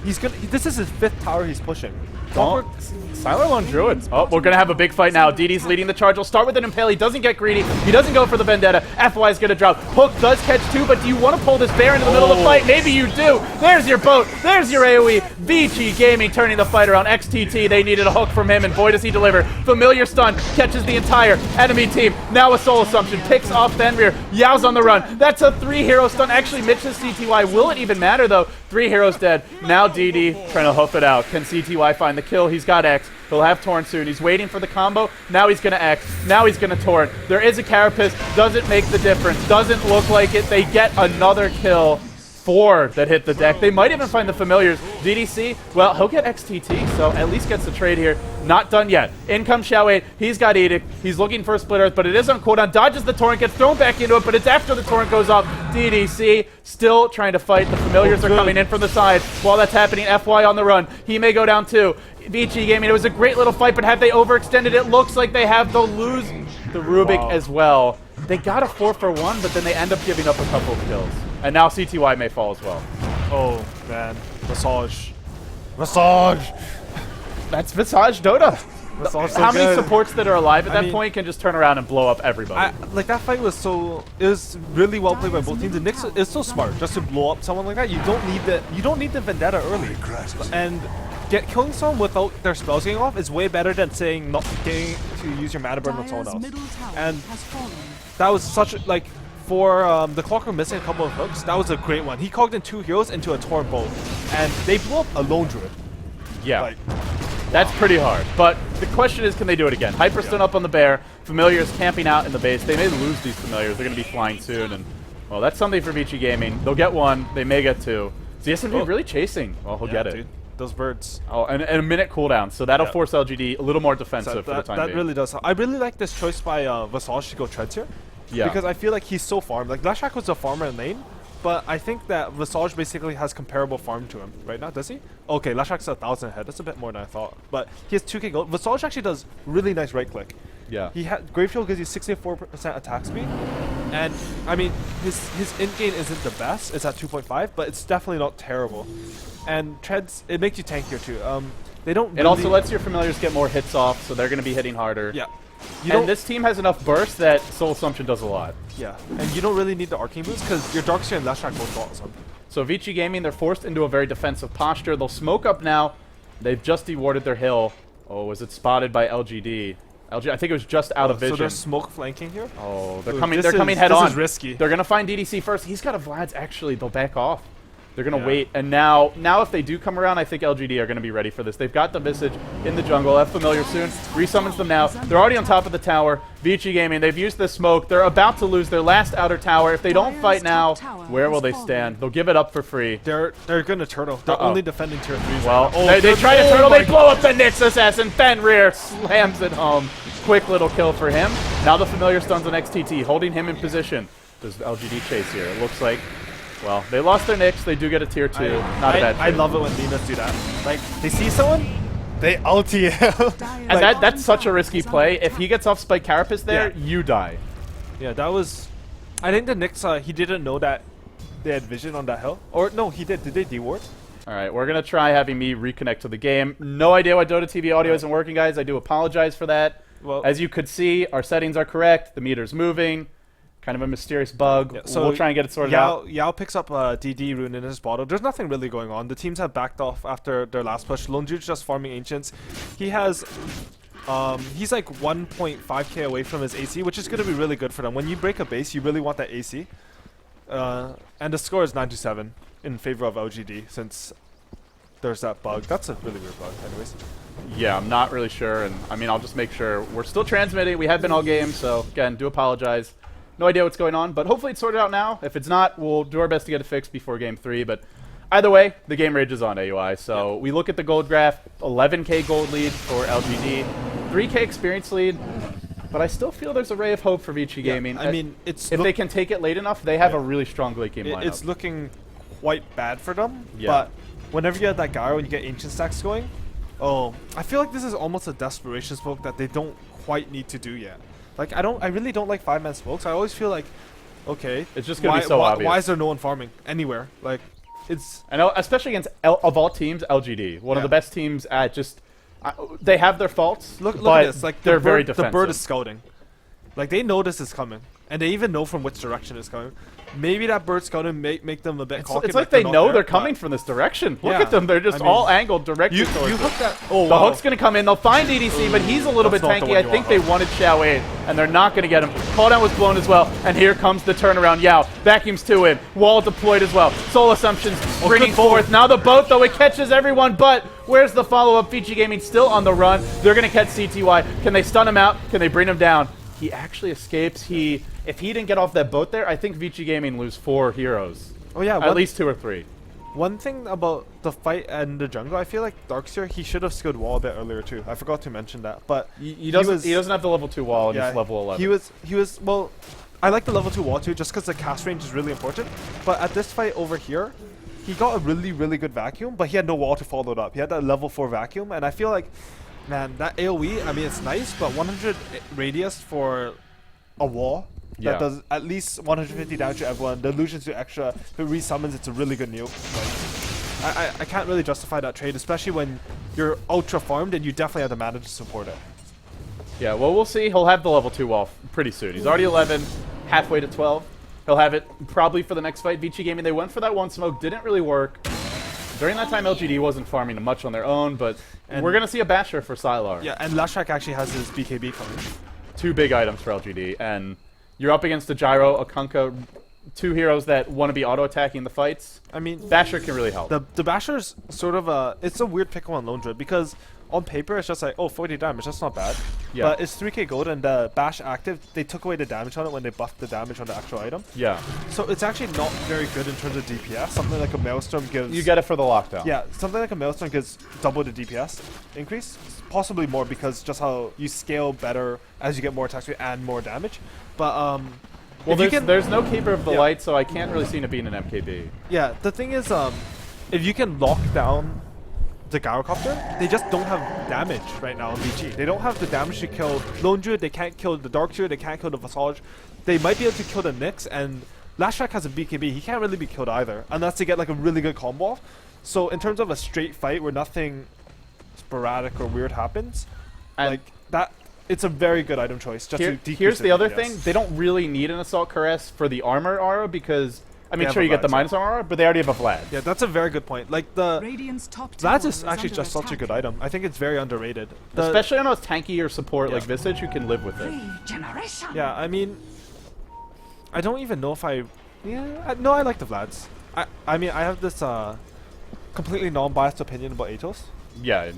This is his 5th tower he's pushing. Clockwork. Sylar Lone Druid. Oh, we're going to have a big fight now. DD's leading the charge. He'll start with an Impale. He doesn't get greedy. He doesn't go for the Vendetta. FY is going to drop. Hook does catch 2, but do you want to pull this bear into the middle of the fight? Maybe you do. There's your boat. There's your AoE. Vici Gaming turning the fight around. XTT, they needed a hook from him, and boy, does he deliver. Familiar stun catches the entire enemy team. Now a Soul Assumption picks off Fenrir. Yao's on the run. That's a 3-hero stun. Actually, Mitch's CTY. Will it even matter, though? 3 heroes dead. Now DD trying to hoof it out. Can CTY find the kill? He's got X. He'll have Torn soon. He's waiting for the combo. Now he's going to X. Now he's going to Torn. There is a Carapace. Doesn't make the difference. Doesn't look like it. They get another kill. 4 that hit the deck. They might even find the familiars. DDC, well, he'll get XTT, so at least gets the trade here. Not done yet. In comes Shao 8. He's got Edict. He's looking for a Split Earth, but it is on cooldown. Dodges the torrent, gets thrown back into it, but it's after the torrent goes off. DDC still trying to fight. The familiars are coming in from the side. While that's happening, FY on the run. He may go down too. Vici Gaming, it was a great little fight, but have they overextended? It looks like they have. They'll lose the Rubik as well. They got a 4 for 1, but then they end up giving up a couple of kills. And now CTY may fall as well. Oh man, Massage. That's Visage Dota. Massage so How many good. supports that are alive at I that mean- point can just turn around and blow up everybody? Like that fight was it was really well played by both teams. The Nyx is so smart just to blow up someone like that. You don't need the Vendetta early. And killing someone without their spells getting off is way better than saying not getting to use your mana burn with someone else. And that was such a, for the Clockwork missing a couple of hooks, that was a great one. He cogged in 2 heroes into a Torrent Bolt, and they blew up a Lone Druid. Yeah. That's pretty hard. But the question is, can they do it again? Hyperstun up on the bear. Familiars camping out in the base. They may lose these familiars. They're going to be flying soon. And, well, that's something for Vici Gaming. They'll get 1. They may get 2. Is the SMG really chasing? Well, he'll get it. Dude, those birds. Oh, and a minute cooldown. So that'll force LGD a little more defensive for the time being. That really does. I really like this choice by Visage to go Treads here. Yeah. Because I feel like he's so farmed. Like, Lashak was a farmer in lane, but I think that Visage basically has comparable farm to him right now, does he? Okay, Lashak's 1,000 ahead. That's a bit more than I thought. But he has 2k gold. Visage actually does really nice right click. Yeah. He had Grave Shield gives you 64% attack speed. And, I mean, his int gain isn't the best. It's at 2.5, but it's definitely not terrible. And Treads, it makes you tankier too. They don't It also lets your familiars get more hits off, so they're going to be hitting harder. Yeah. And this team has enough burst that Soul Assumption does a lot. Yeah, and you don't really need the Arcane boost because your Darkseer and Lashak both got some. So Vici Gaming, they're forced into a very defensive posture. They'll smoke up now. They've just dewarded their hill. Oh, was it spotted by LGD? I think it was just out of vision. So there's smoke flanking here. Oh, they're Ooh, coming. They're coming head this on. is risky. They're gonna find DDC first. He's got a Vlad's. Actually, they'll back off. They're gonna Yeah. wait. And now if they do come around, I think LGD are gonna be ready for this. They've got the Visage in the jungle. Have Familiar soon. Resummons them now. They're already on top of the tower. Vici Gaming. They've used the smoke. They're about to lose their last outer tower. If they don't fight now, where will they stand? They'll give it up for free. They're gonna turtle. They're only defending tier 3s. Well, right they now. try to turtle. They blow up the Nyx assassin. Fenrir slams it home. Quick little kill for him. Now the Familiar stuns on XTT, holding him in position. Does the LGD chase here? It looks like, well, they lost their Nyx. They do get a tier 2. Not a bad I trade. love it when Lenas do that. Like, they see someone, they ulti him. And that's such a risky play. If he gets off Spike Carapace there, you die. Yeah, that was... I think the Nyx, he didn't know that they had vision on that hill. Or, no, he did. Did they deward? All right, we're going to try having me reconnect to the game. No idea why Dota TV audio isn't working, guys. I do apologize for that. Well, as you could see, our settings are correct. The meter's moving. Kind of a mysterious bug. yeah, so we'll try and get it sorted out. Yao picks up a DD rune in his bottle. There's nothing really going on. The teams have backed off after their last push. Lonju's just farming Ancients. He has... he's like 1.5k away from his AC, which is going to be really good for them. When you break a base, you really want that AC. And the score is 9-7 in favor of LGD, since there's that bug. That's a really weird bug, anyways. Yeah, I'm not really sure, and I mean, I'll just make sure. We're still transmitting. We have been all game, so again, do apologize. No idea what's going on, but hopefully it's sorted out now. If it's not, we'll do our best to get it fixed before game 3, but either way, the game rages on AUI. So we look at the gold graph, 11k gold lead for LGD, 3k experience lead, but I still feel there's a ray of hope for Vici Gaming. I mean, it's if they can take it late enough, they have a really strong late game lineup. It's looking quite bad for them, Yeah. but whenever you have that gyro and you get ancient stacks going, I feel like this is almost a desperation smoke that they don't quite need to do yet. Like, I really don't like 5-man smokes. I always feel like, okay, it's just gonna be so obvious. Why is there no one farming anywhere? Like, it's... I know, especially against, of all teams, LGD. One of the best teams at just... they have their faults, Look but at this. Like, they're very defensive. The bird is scouting. Like, they know this is coming. And they even know from which direction it's coming. Maybe that bird scouting make them a bit cocky. It's like they know they're coming from this direction. Look at them. They're just all angled directly towards you it. hook that... Oh, The hook's going to come in. They'll find DDC, but he's a little bit That's not the tanky. one I you think want. they wanted Xiao in, and they're not going to get him. Cooldown was blown as well, and here comes the turnaround. Yao vacuums to him. Wall deployed as well. Soul Assumptions bringing forth. Now the boat, though, it catches everyone, but where's the follow-up? Vici Gaming still on the run. They're going to catch CTY. Can they stun him out? Can they bring him down? He actually escapes. If he didn't get off that boat there, I think Vici Gaming lose 4 heroes. Oh, yeah. At least 2 or 3. One thing about the fight and the jungle, I feel like Darkseer, he should have skilled wall a bit earlier too. I forgot to mention that, but He doesn't have the level 2 wall, and he's level 11. He was well. I like the level 2 wall too, just because the cast range is really important. But at this fight over here, he got a really good vacuum, but he had no wall to follow it up. He had that level 4 vacuum, and I feel like, man, that AOE. I mean, it's nice, but 100 radius for a wall. That does at least 150 damage to everyone. The illusions do extra. If it resummons, it's a really good nuke. Like, I can't really justify that trade, especially when you're ultra farmed and you definitely have the mana to support it. Yeah, well, we'll see. He'll have the level 2 wall pretty soon. He's already 11, halfway to 12. He'll have it probably for the next fight. Vici Gaming, they went for that one smoke, didn't really work. During that time, LGD wasn't farming much on their own, but we're going to see a basher for Sylar. Yeah, and Lashak actually has his BKB coming. 2 big items for LGD, and you're up against a Gyro, a Kunkka, 2 heroes that want to be auto-attacking the fights. I mean, Basher can really help. The Basher's sort of it's a weird pick on Lone Druid, because on paper it's just like, oh, 40 damage, that's not bad. Yeah. But it's 3k gold, and the Bash active, they took away the damage on it when they buffed the damage on the actual item. Yeah. So it's actually not very good in terms of DPS. Something like a Maelstrom gives... You get it for the lockdown. Yeah, something like a Maelstrom gives double the DPS increase. Possibly more, because just how you scale better as you get more attack speed and more damage. But, well, there's no Keeper of the Light, so I can't really see it being an MKB. Yeah, the thing is, if you can lock down the Gyrocopter, they just don't have damage right now on VG. They don't have the damage to kill Lone Druid, they can't kill the Darkseer, they can't kill the Visage. They might be able to kill the Nyx, and Lashak has a BKB, he can't really be killed either, unless they get like a really good combo off. So in terms of a straight fight where nothing sporadic or weird happens, and like that, it's a very good item choice. Just to decrease here's the other DPS. thing, they don't really need an Assault Caress for the armor aura, because I mean, have sure, a you get the Vlad, minus armor, but they already have a Vlad. Yeah, that's a very good point. Like the Radiant's top tower Vlad is actually under just such a attack. good item. I think it's very underrated. Especially on those tanky or support Yeah. like Visage, you can live with it. Regeneration. Yeah, I mean, I don't even know if I. Yeah, no, I like the Vlads. I mean, I have this completely non-biased opinion about Atos. Yeah,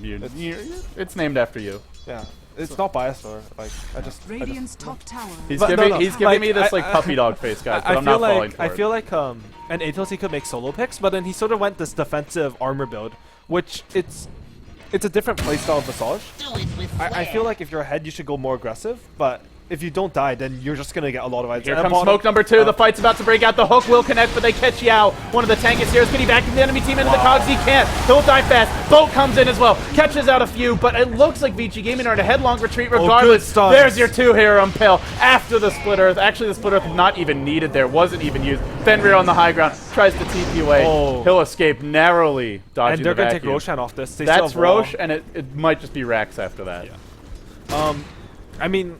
it's named after you. Yeah, it's not biased or like I just. Radiant's top tower. He's But giving, no, he's giving like, me this like I- puppy dog face, guys, but I I'm feel not falling like for I it. feel like an Atos he could make solo picks, but then he sort of went this defensive armor build, which it's a different playstyle of Visage. I feel like if you're ahead, you should go more aggressive, but if you don't die, then you're just gonna get a lot of items. Here And comes bottom- smoke number 2. The fight's about to break out. The hook will connect, but they catch Yao. One of the tankiest heroes. Can he vacuum the enemy team into the cogs? He can't. He'll die fast. Boat comes in as well. Catches out a few, but it looks like Vici Gaming are in a headlong retreat regardless. stuns. There's your 2 hero Impale after the split earth. Actually, the split earth not even needed there. Wasn't even used. Fenrir on the high ground. Tries to TP away. Oh. He'll escape narrowly, dodging and they're the gonna take vacuum. Roshan off this. They still That's have Wall. Roche, and it might just be Rax after that. I mean,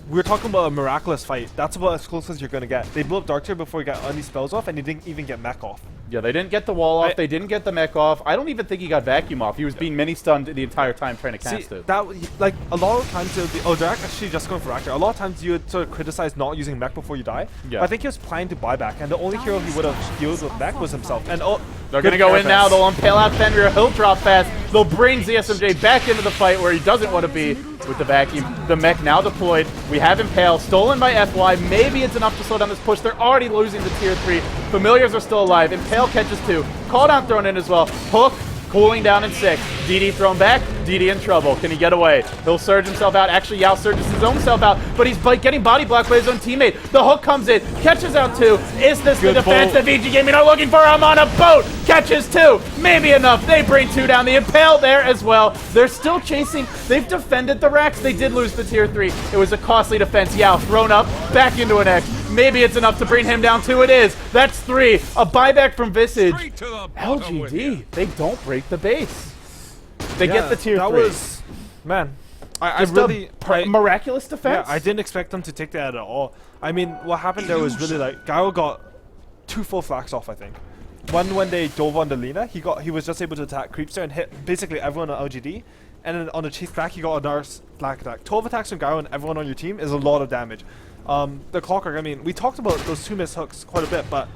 we're talking about a miraculous fight. That's about as close as you're gonna get. They blew up Dark Tier before he got any spells off, and he didn't even get mech off. Yeah, they didn't get the wall off. I- They didn't get the mech off. I don't even think he got vacuum off. He was being mini stunned the entire time trying to cast See, it. that like a lot of times it would be. Oh, they're actually just going for Actor. A lot of times you would sort of criticize not using mech before you die. Yeah. I think he was planning to buy back, and the only hero he would have healed with mech was himself. And oh, They're good going to go in now. carapace. They'll impale out Fenrir. He'll drop fast. They'll bring ZSMJ back into the fight where he doesn't want to be with the vacuum. The mech now deployed. We have Impale. Stolen by FY. Maybe it's enough to slow down this push. They're already losing the tier 3. Familiars are still alive. Impale catches 2. Call down thrown in as well. Hook cooling down in 6. DD thrown back. DD in trouble. Can he get away? He'll surge himself out. Actually, Yao surges his own self out, but he's getting body blocked by his own teammate. The hook comes in, catches out 2. Is this the Good defense bolt. that VG Gaming are looking for? I'm on a boat. Catches 2. Maybe enough. They bring 2 down. The Impale there as well. They're still chasing. They've defended the Rax. They did lose the tier 3. It was a costly defense. Yao thrown up, back into an X. Maybe it's enough to bring him down 2. It is. That's 3. A buyback from Visage. Straight to the bottom with you. LGD. They don't break the base. They Yeah, get the tier 3. That was, man. I Just really. a miraculous Yeah, defense. I didn't expect them to take that at all. I mean, what happened there was really like Gyro got 2 full flaks off, I think. One when they dove on the Lina, he was just able to attack Creepster and hit basically everyone on LGD. And then on the chase back, he got another flak attack. 12 attacks from Gyro and everyone on your team is a lot of damage. The Clockwork, I mean, we talked about those 2 missed hooks quite a bit, but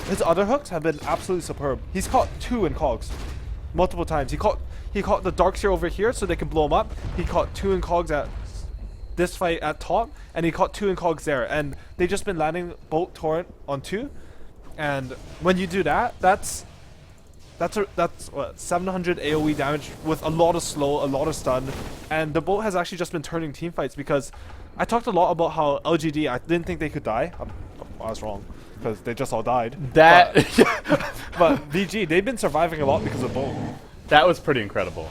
his other hooks have been absolutely superb. He's caught 2 in cogs multiple times. He caught the Darkseer over here so they can blow him up. He caught 2 in cogs at this fight at top, and he caught 2 in cogs there. And they've just been landing Bolt Torrent on 2. And when you do that, that's what, 700 AoE damage with a lot of slow, a lot of stun. And the Bolt has actually just been turning team fights because I talked a lot about how LGD, I didn't think they could die. I was wrong because they just all died. That But VG, they've been surviving a lot because of Bolt. that was pretty incredible.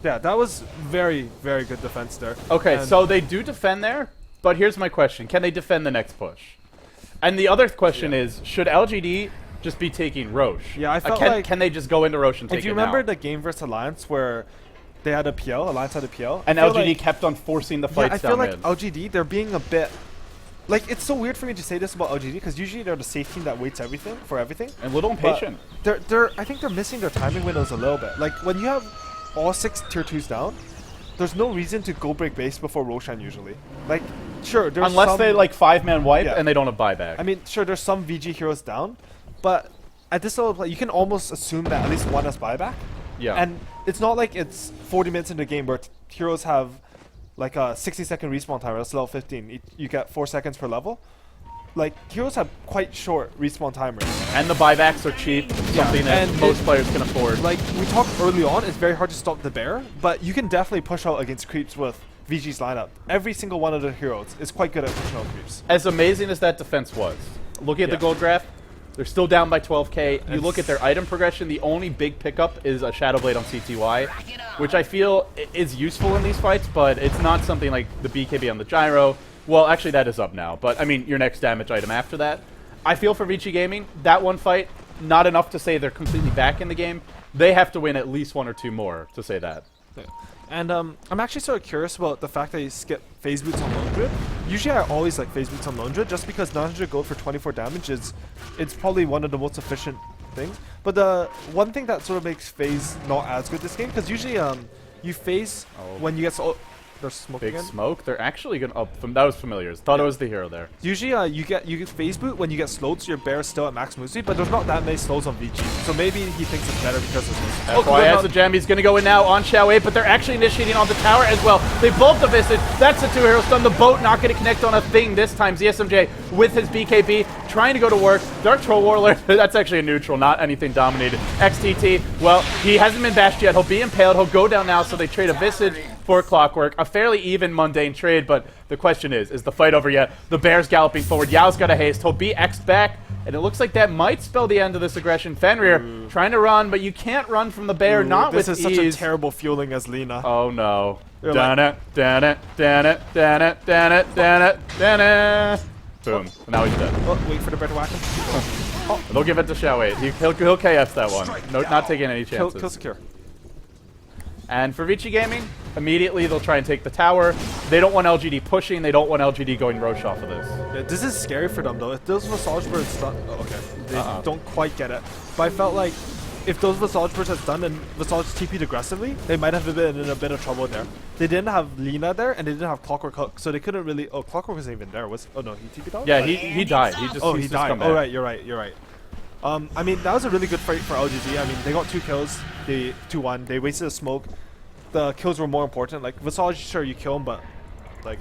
Yeah, that was very, very good defense there. Okay, And so they do defend there, but here's my question: can they defend the next push? And the other question is, should LGD just be taking Roche? Yeah, I felt can, like- can they just go into Roche and take if you it remember now? the game versus Alliance where they had a PL, Alliance had a PL, And I feel LGD like- kept on forcing the yeah, fights I feel down like mid. LGD, they're being a bit like, it's so weird for me to say this about LGD because usually they're the safe team that waits everything for everything. And a little But impatient. I think they're missing their timing windows a little bit. Like when you have all 6 tier 2s down, there's no reason to go break base before Roshan usually. Like, sure, there's Unless some, they like 5-man wipe Yeah. and they don't have buyback. I mean, sure, there's some VG heroes down, but at this level of play, you can almost assume that at least one has buyback. yeah. And it's not like it's 40 minutes into the game where heroes have like a 60-second respawn timer. That's level 15. You get 4 seconds per level. Like, heroes have quite short respawn timers. And the buybacks are cheap, something that and most players can afford. Like, we talked early on, it's very hard to stop the bear, but you can definitely push out against creeps with VG's lineup. Every single one of the heroes is quite good at pushing out creeps. As amazing as that defense was, looking at the Yeah. gold graph, they're still down by 12k. You It's- look at their item progression, the only big pickup is a Shadow Blade on CTY, which I feel is useful in these fights, but it's not something like the BKB on the Gyro. Well, actually that is up now, but I mean your next damage item after that. I feel for Vici Gaming, that one fight, not enough to say they're completely back in the game. They have to win at least 1 or 2 more to say that. And I'm actually sort of curious about the fact that he skipped phase boots on lone grid. Usually I always like phase boots on lone grid just because 900 gold for 24 damage is it's probably one of the most efficient things. But the one thing that sort of makes phase not as good this game, because usually you phase when you get there's smoke Big again. smoke. They're actually gonna. Oh, that was familiars. Thought it was the hero there. Usually you get phase boot when you get slowed, so your bear is still at max move speed, but there's not that many slows on Vici. So maybe he thinks it's better because of this. FY has the gem. He's going to go in now on Xiao 8, but they're actually initiating on the tower as well. They both the Visage. That's the 2 hero stun. The boat not going to connect on a thing this time. ZSMJ with his BKB trying to go to work. Dark Troll Warlord. That's actually a neutral, not anything dominated. XTT. Well, he hasn't been bashed yet. He'll be impaled. He'll go down now, so they trade a Visage for Clockwork. A fairly even mundane trade, but the question is the fight over yet? The Bear's galloping forward. Yao's got a haste. He'll be X'd back. And it looks like that might spell the end of this aggression. Fenrir trying to run, but you can't run from the bear, not with this ease. is such a terrible fueling as Lina. Oh no. You're Dun it, dun it, dun it, dun it, dun it, dun it, dun it. Boom. Now he's dead. Oh, wait for the bear to whack him. They'll give it to Xiao 8. He'll KF that one. No, not taking any chances. Kill secure. And for Vici Gaming, immediately they'll try and take the tower. They don't want LGD pushing. They don't want LGD going Roche off of this. Yeah, this is scary for them though. If those Visage Birds stun, okay, they don't quite get it. But I felt like if those Visage Birds had stunned and Visage TP'd aggressively, they might have been in a bit of trouble there. They didn't have Lina there, and they didn't have Clockwork Hook, so they couldn't really. Oh, Clockwork wasn't even there. Oh no, he TP'd out. Yeah, he died. He just he died. Come Oh back. right, you're right. I mean that was a really good fight for LGD. I mean they got 2 kills. They 2-1. They wasted a smoke. The kills were more important. Like Visage, sure you kill him, but like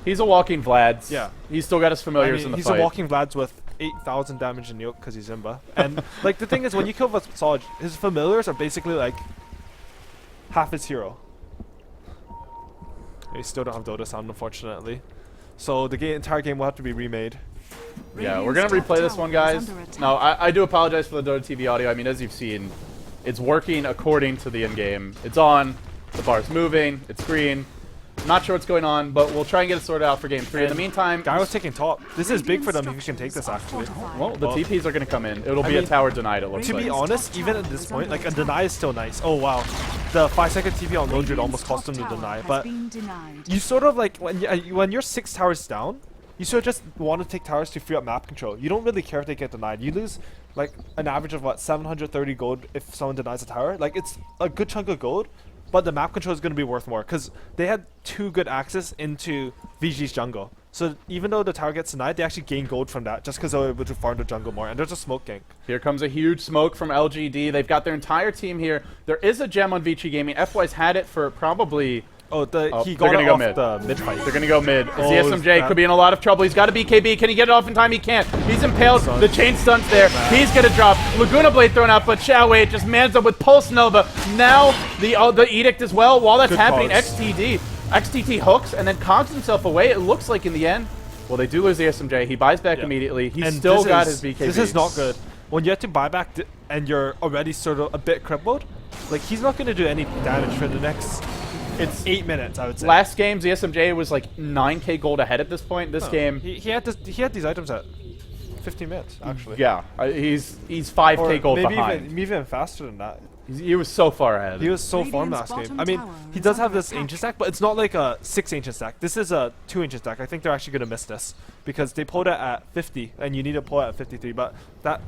He's a walking Vlad's. Yeah. He's still got his familiars in the he's fight. a walking Vlad's with 8,000 damage in Yoke because he's Zimba. And like the thing is, when you kill Visage, his familiars are basically like half his hero. They still don't have Dota sound, unfortunately. So the entire game will have to be remade. Yeah, we're going to replay this one, guys. Now, I do apologize for the Dota TV audio. I mean, as you've seen, it's working according to the in-game. It's on, the bar's moving, it's green. Not sure what's going on, but we'll try and get it sorted out for Game 3. In the meantime... Gyro's taking top. This is big for them if you can take this, actually. Well, the TPs are going to come in. It'll be a tower denied, it looks To like. be honest, even at this point, like a deny is still nice. Oh wow, the 5-second TP on Lone Druid almost cost him the deny. But you sort of like when you're 6 towers down, you sort of just want to take towers to free up map control. You don't really care if they get denied. You lose like an average of what 730 gold if someone denies a tower. Like it's a good chunk of gold. But the map control is going to be worth more because they had 2 good access into VG's jungle. So even though the tower gets denied, they actually gain gold from that just because they were able to farm the jungle more. And there's a smoke gank. Here comes a huge smoke from LGD. They've got their entire team here. There is a gem on Vici Gaming. FY's had it for probably... He got it off the mid fight. They're going to go mid. Oh, ZSMJ could be in a lot of trouble. He's got a BKB. Can he get it off in time? He can't. He's impaled. The chain stun's there. He's going to drop. Laguna Blade thrown out, but Xiao Wei just mans up with Pulse Nova. Now the Edict as well. While that's happening, XTT hooks and then cogs himself away. It looks like in the end. Well, they do lose the SMJ. He buys back immediately. He's still got his BKB. This is not good. When you have to buy back and you're already sort of a bit crippled, like he's not going to do any damage for the next... It's 8 minutes, I would say. Last game, ZSMJ was like 9k gold ahead at this point. This game... He had these items at 15 minutes, actually. Yeah, he's 5k gold behind. Maybe even faster than that. He was so far ahead. He was so far last game. I mean, he does have this ancient stack, but it's not like a 6 ancient stack. This is a 2 ancient stack. I think they're actually going to miss this because they pulled it at 50, and you need to pull it at 53. But that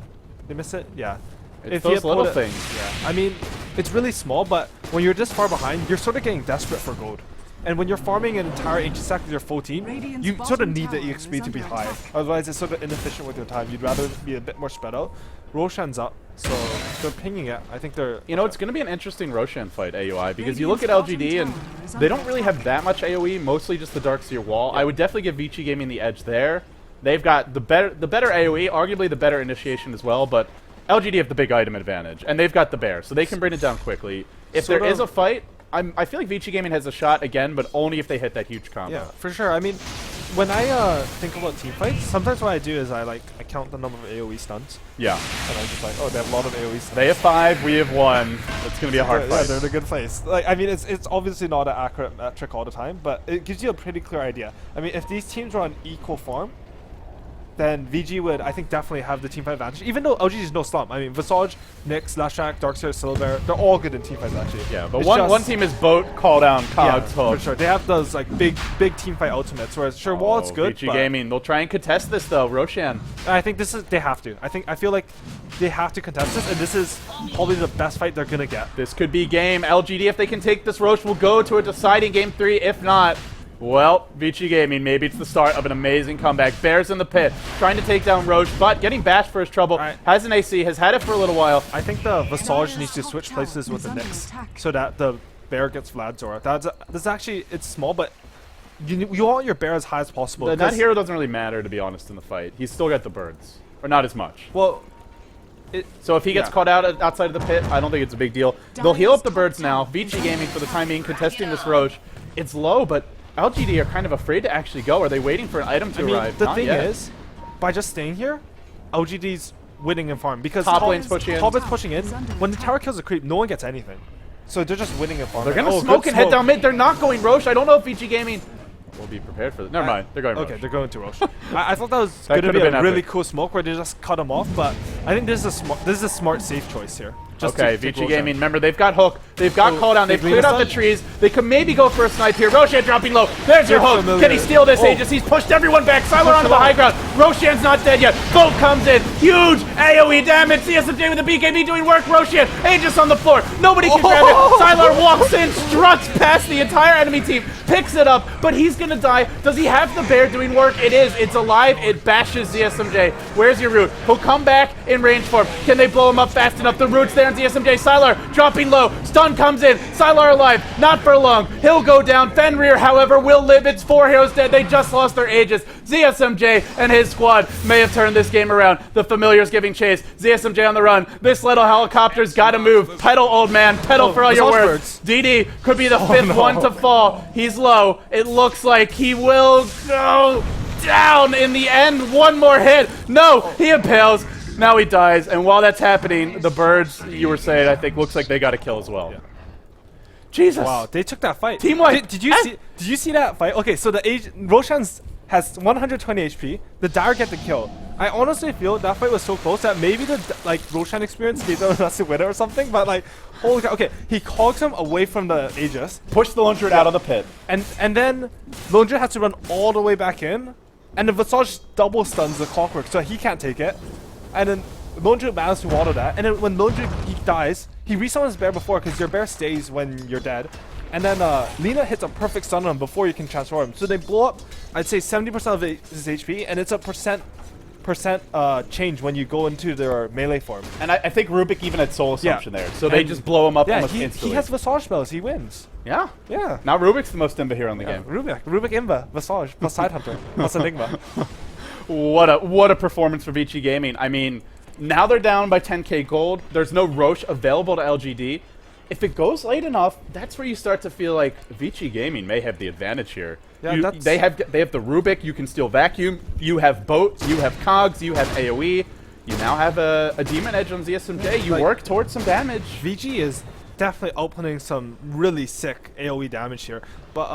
they miss it, yeah. It's those little things. Yeah. I mean, it's really small, but when you're this far behind, you're sort of getting desperate for gold. And when you're farming an entire ancient stack with your full team, you sort of need the EXP to be high. Otherwise, it's sort of inefficient with your time. You'd rather be a bit more spread out. Roshan's up, so they're pinging it. I think they're... You know, it's going to be an interesting Roshan fight, AUI, because you look at LGD and they don't really have that much AoE, mostly just the Darkseer wall. I would definitely give Vici Gaming the edge there. They've got the better AoE, arguably the better initiation as well, but LGD have the big item advantage, and they've got the bear, so they can bring it down quickly. If there is a fight, I feel like Vici Gaming has a shot again, but only if they hit that huge combo. Yeah, for sure. I mean, when I think about team fights, sometimes what I do is I count the number of AoE stuns. Yeah. And I'm just like, oh, they have a lot of AoE stuns. They have 5, we have 1. It's going to be a hard fight. Yeah, they're in a good place. Like, I mean, it's obviously not an accurate metric all the time, but it gives you a pretty clear idea. I mean, if these teams are on equal form, then VG would, I think, definitely have the teamfight advantage. Even though LGD is no slump. I mean, Visage, Nyx, Lashak, Darkseid, Silver, they're all good in teamfights actually. Yeah, but It's one just- team is boat, call down, cogs, for hook. sure. They have those like big teamfight ultimates. Whereas sure, while it's good, Vici but Gaming, they'll try and contest this though. Roshan. I think this is they have to. I feel like they have to contest this, and this is probably the best fight they're gonna get. This could be game. LGD, if they can take this, Roche will go to a deciding game 3. If not, well, Vici Gaming, maybe it's the start of an amazing comeback. Bears in the pit, trying to take down Roche, but getting bashed for his trouble. Right. Has an AC, has had it for a little while. I think the Visage needs to switch places with the Nyx so that the Bear gets Vlad Zora. That's actually, it's small, but you want your Bear as high as possible. That 'cause- hero doesn't really matter, to be honest, in the fight. He's still got the birds, or not as much. Well, So if he gets Yeah. caught out outside of the pit, I don't think it's a big deal. They'll heal up the birds now. Vici Gaming, for the time being, contesting this Roche. It's low, but LGD are kind of afraid to actually go. Are they waiting for an item to I mean, arrive? the Not thing yet. is, by just staying here, LGD's winning in farm because Top lane's pushing in. Top is pushing in. When the tower kills a creep, no one gets anything. So they're just winning in farm. They're Like, gonna oh, smoke good and head smoke. down mid. They're not going Roche. I don't know if Vici Gaming will be prepared for this. Never mind. They're going Roche. Okay, they're going to Roche. I thought that was That going to could've be a been really epic. cool smoke where they just cut him off, but I think this is a smart safe choice here. Just Okay, to take Vici Roshan. Gaming, remember, they've got hook, they've got Oh, call down, they've they've cleared out the Venus trees, they could maybe go for a snipe here. Roshan dropping low, there's your Good hook, familiar. can he steal this Oh. Aegis? He's pushed everyone back, Sylar onto the him high out. ground, Roshan's not dead yet, Boat comes in, huge AoE damage, CSMJ with the BKB doing work, Roshan, Aegis on the floor, nobody can grab it, Sylar walks in, struts past the entire enemy team, picks it up, but he's gonna die. Does he have the bear doing work? It is, it's alive, it bashes ZSMJ. Where's your root? He'll come back in range form. Can they blow him up fast enough? The root's there on ZSMJ. Sylar dropping low. Stun comes in. Sylar alive. Not for long. He'll go down. Fenrir, however, will live. It's 4 heroes dead. They just lost their Aegis. ZSMJ and his squad may have turned this game around. The familiar's giving chase. ZSMJ on the run. This little helicopter's got to move. Pedal, old man. Pedal for all your Visage words. birds. DD could be the 5th one to fall. He's low. It looks like he will go down in the end. One more hit. No, he impales. Now he dies. And while that's happening, the birds, you were saying, I think, looks like they got a kill as well. Jesus. Wow, they took that fight. Team white. Did you see that fight? Okay, so the Roshan's has 120 HP. The Dire get the kill. I honestly feel that fight was so close that maybe the Roshan experience gave them a massive winner or something. But like, holy cow! Okay, he cogs him away from the Aegis, Push the launcher out of the pit. and then Lundra has to run all the way back in, and the Visage double stuns the Clockwork, so he can't take it. And then Lundra manages to water that, and then when Lundra dies, he resummons his bear before because your bear stays when you're dead. And then Lina hits a perfect stun on him before you can transform him. So they blow up, I'd say 70% of his HP, and it's a percent change when you go into their melee form. And I think Rubik even had soul assumption there. So And they just blow him up Yeah, almost he instantly. has Visage spells. He wins. Yeah. Yeah. Now Rubik's the most Imba hero in the game. Rubik Imba, Visage, plus Side Hunter, plus Enigma. What a performance for Vici Gaming. I mean, now they're down by 10k gold. There's no Roche available to LGD. If it goes late enough, that's where you start to feel like Vici Gaming may have the advantage here. Yeah, they have the Rubik. You can steal vacuum. You have boat. You have cogs. You have AOE. You now have a demon edge on ZSMJ. You Like- work towards some damage. VG is definitely outputting some really sick AoE damage here. But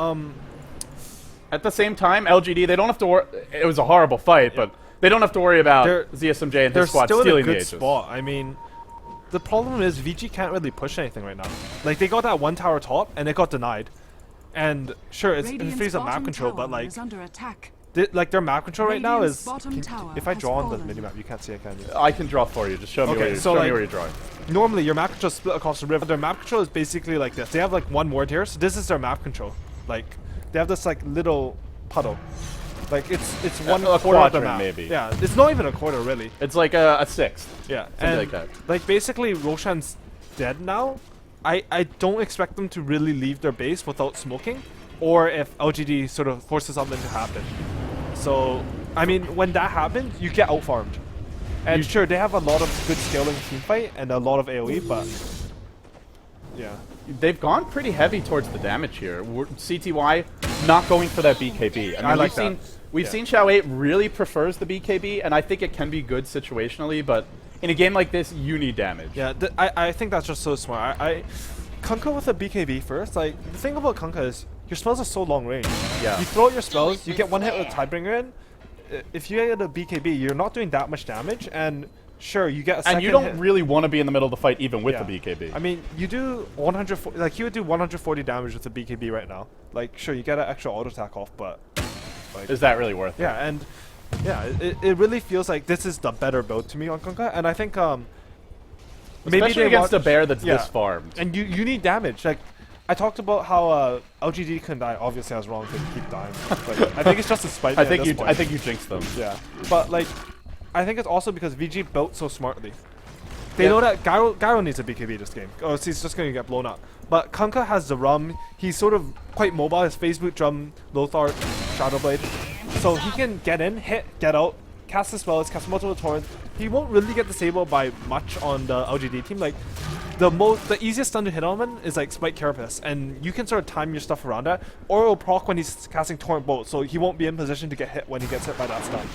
At the same time, LGD, they don't have to worry. It was a horrible fight, but they don't have to worry about They're- ZSMJ and they're his squad still in a stealing the good Aegis. spot. I mean, the problem is VG can't really push anything right now. Like they got that one tower top and it got denied. And sure, it Radiant's frees up map bottom control, but tower like is under attack. their map control right now Radiant's is. bottom tower If I has draw on the fallen. minimap, you can't see it, can you? I can draw for you. Just show me, Okay, where, you, so show me like- where you're drawing. Normally, your map control is split across the river. Their map control is basically like this. They have like one ward here, so this is their map control. Like they have this like little puddle. Like it's one A quarter of the quadrant, map. maybe. Yeah, it's not even a quarter really. It's like a sixth. Yeah, Something and like that. like basically Roshan's dead now. I don't expect them to really leave their base without smoking, or if LGD sort of forces something to happen. So I mean, when that happens, you get outfarmed. And sure, they have a lot of good scaling team fight and a lot of AoE, but yeah. They've gone pretty heavy towards the damage here. CTY not going for that BKB. I mean, like that. We've Yeah. seen Xiao 8 really prefers the BKB, and I think it can be good situationally, but in a game like this, you need damage. Yeah, I think that's just so smart. Kunkka with a BKB first. Like the thing about Kunkka is your spells are so long range. Yeah. You throw out your spells, you get one hit with a Tidebringer in. if you get a BKB, you're not doing that much damage, and sure, you get a second And you don't hit. really want to be in the middle of the fight even with Yeah. the BKB. I mean, you do 140, like he would do 140 damage with the BKB right now. Like, sure, you get an extra auto attack off, but like, Is that really worth it? yeah, and yeah, it really feels like this is the better build to me on Kunkka, and I think maybe Especially they against a want- bear that's yeah. this farmed. And you need damage. Like, I talked about how LGD can die. Obviously, I was wrong to keep dying. But I think it's just a spite. I at think this you point. I think you jinxed them. Yeah, but like, I think it's also because VG built so smartly. They Yeah. know that Gyro needs a BKB this game, or else he's just going to get blown up. But Kunkka has the rum. He's sort of quite mobile. His phase boot drum, Lothar, Shadow Blade, so he can get in, hit, get out, cast the spells, cast multiple torrents. He won't really get disabled by much on the LGD team. Like, the easiest stun to hit on him is like Spike Carapace, and you can sort of time your stuff around that, or it'll proc when he's casting Torrent Bolt, so he won't be in position to get hit when he gets hit by that stun.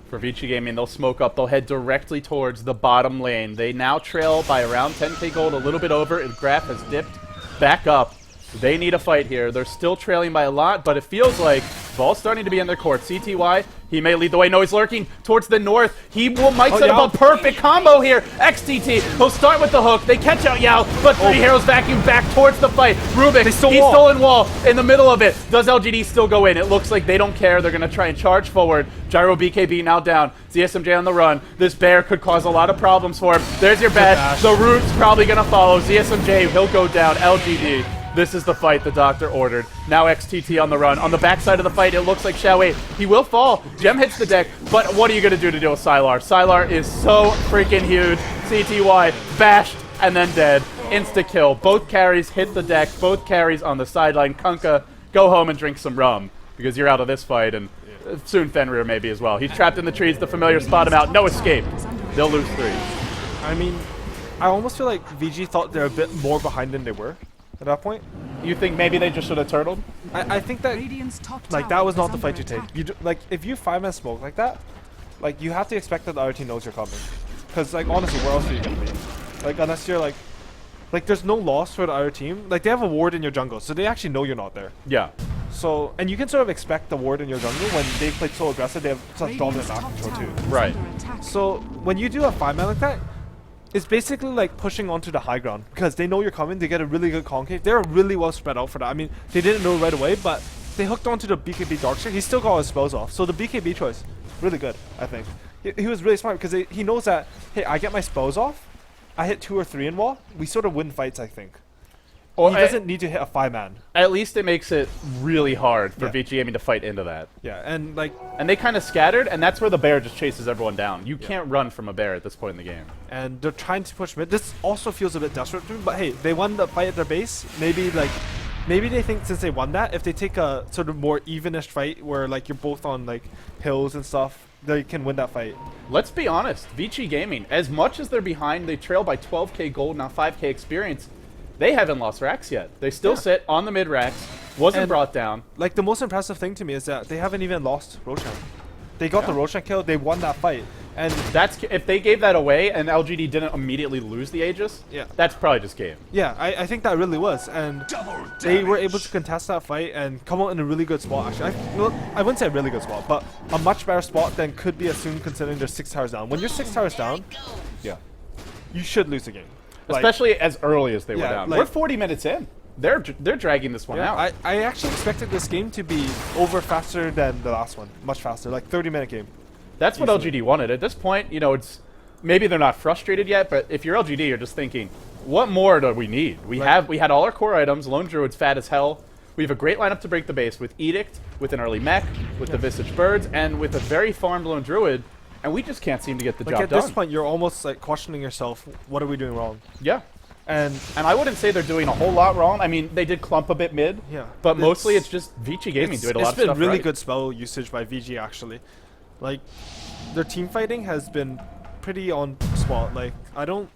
For Vici Gaming, they'll smoke up. They'll head directly towards the bottom lane. They now trail by around 10k gold, a little bit over, and Graph has dipped back up. They need a fight here. They're still trailing by a lot, but it feels like ball's starting to be in their court. CTY, he may lead the way. No, he's lurking towards the north. He might set up a perfect combo here. XTT, he'll start with the hook. They catch out Yao, but Three Heroes vacuum back towards the fight. Rubik, he's stolen wall in the middle of it. Does LGD still go in? It looks like they don't care. They're going to try and charge forward. Gyro BKB now down. ZSMJ on the run. This bear could cause a lot of problems for him. There's your bash. The root's probably going to follow. ZSMJ, he'll go down. LGD. This is the fight the doctor ordered. Now XTT on the run. On the backside of the fight, it looks like Xiaowei. He will fall. Gem hits the deck, but what are you going to do to deal with Sylar? Sylar is so freaking huge. CTY bashed and then dead. Insta-kill. Both carries hit the deck. Both carries on the sideline. Kunkka, go home and drink some rum because you're out of this fight, and soon Fenrir maybe as well. He's trapped in the trees. The familiar spot him out. No escape. They'll lose 3. I mean, I almost feel like VG thought they're a bit more behind than they were at that point. You think maybe they just should have turtled? I think that Radiant's top like tower that was is not the under fight you take. attack. You like if you 5-man smoke like that, like you have to expect that the other team knows you're coming. Because like honestly, where else are you gonna be? Like unless you're like there's no loss for the other team. Like they have a ward in your jungle, so they actually know you're not there. Yeah. So and you can sort of expect the ward in your jungle when they play so aggressive. They have such dominant Radiant's map top control too. tower is Right. under attack. So when you do a 5-man like that, it's basically like pushing onto the high ground because they know you're coming. They get a really good concave. They're really well spread out for that. I mean, they didn't know right away, but they hooked onto the BKB Darkseer. He still got his spells off. So the BKB choice, really good, I think. He was really smart because he knows that, hey, I get my spells off, I hit 2 or 3 in wall, we sort of win fights, I think. Well, He doesn't need to hit a 5-man. At least it makes it really hard for Yeah. Vici Gaming to fight into that. Yeah, and like, And they kind of scattered, and that's where the bear just chases everyone down. You can't run from a bear at this point in the game. and they're trying to push mid. This also feels a bit desperate to me, but hey, they won the fight at their base. Maybe they think since they won that, if they take a sort of more evenish fight where like you're both on like hills and stuff, they can win that fight. Let's be honest, Vici Gaming, as much as they're behind, they trail by 12k gold, now 5k experience. They haven't lost racks yet. They still sit on the mid racks, wasn't And- brought down. Like the most impressive thing to me is that they haven't even lost Roshan. They got the Roshan kill, they won that fight. And That's if they gave that away and LGD didn't immediately lose the Aegis, Yeah. that's probably just game. yeah, I think that really was. And they were able to contest that fight and come out in a really good spot, actually. I wouldn't say a really good spot, but a much better spot than could be assumed considering they're 6 towers down. When you're 6 towers down, Yeah. you should lose the game. Like, Especially as early as they were Yeah, down. like- We're 40 minutes in. They're dragging this one yeah, out. I actually expected this game to be over faster than the last one. Much faster, like 30-minute game. That's what easily. LGD wanted. At this point, you know, it's maybe they're not frustrated yet, but if you're LGD, you're just thinking, what more do we need? We had all our core items. Lone Druid's fat as hell. We have a great lineup to break the base with Edict, with an early mech, with the Visage Birds, and with a very farmed Lone Druid, and we just can't seem to get the Like job at done. this point, you're almost like questioning yourself. What are we doing wrong? Yeah. And And I wouldn't say they're doing a whole lot wrong. I mean, they did clump a bit mid, yeah, but mostly it's just Vici Gaming it's doing a lot of been stuff really right. good spell usage by VG actually. Like their team fighting has been pretty on spot. Like I don't.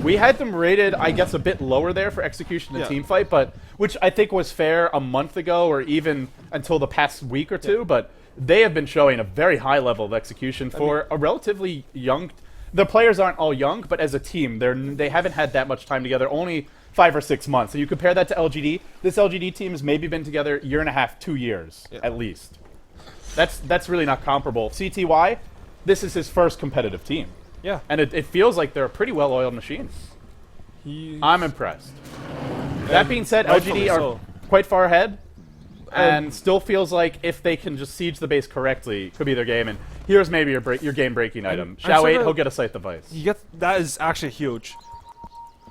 We had them rated, I guess, a bit lower there for execution and Yeah. team fight, but which I think was fair a month ago or even until the past week or two. But they have been showing a very high level of execution for a relatively young. The players aren't all young, but as a team, they haven't had that much time together. Only 5 or 6 months. So you compare that to LGD. This LGD team has maybe been together 1.5 years, 2 years Yeah. at least. That's really not comparable. CTY, this is his first competitive team. Yeah. And it feels like they're a pretty well-oiled machine. I'm impressed. That being said, rightfully LGD are so. quite far ahead, and still feels like if they can just siege the base correctly, could be their game. And here's maybe your game-breaking item. I'm Shao sort 8, of- he'll get a Scythe of Vice. That is actually huge.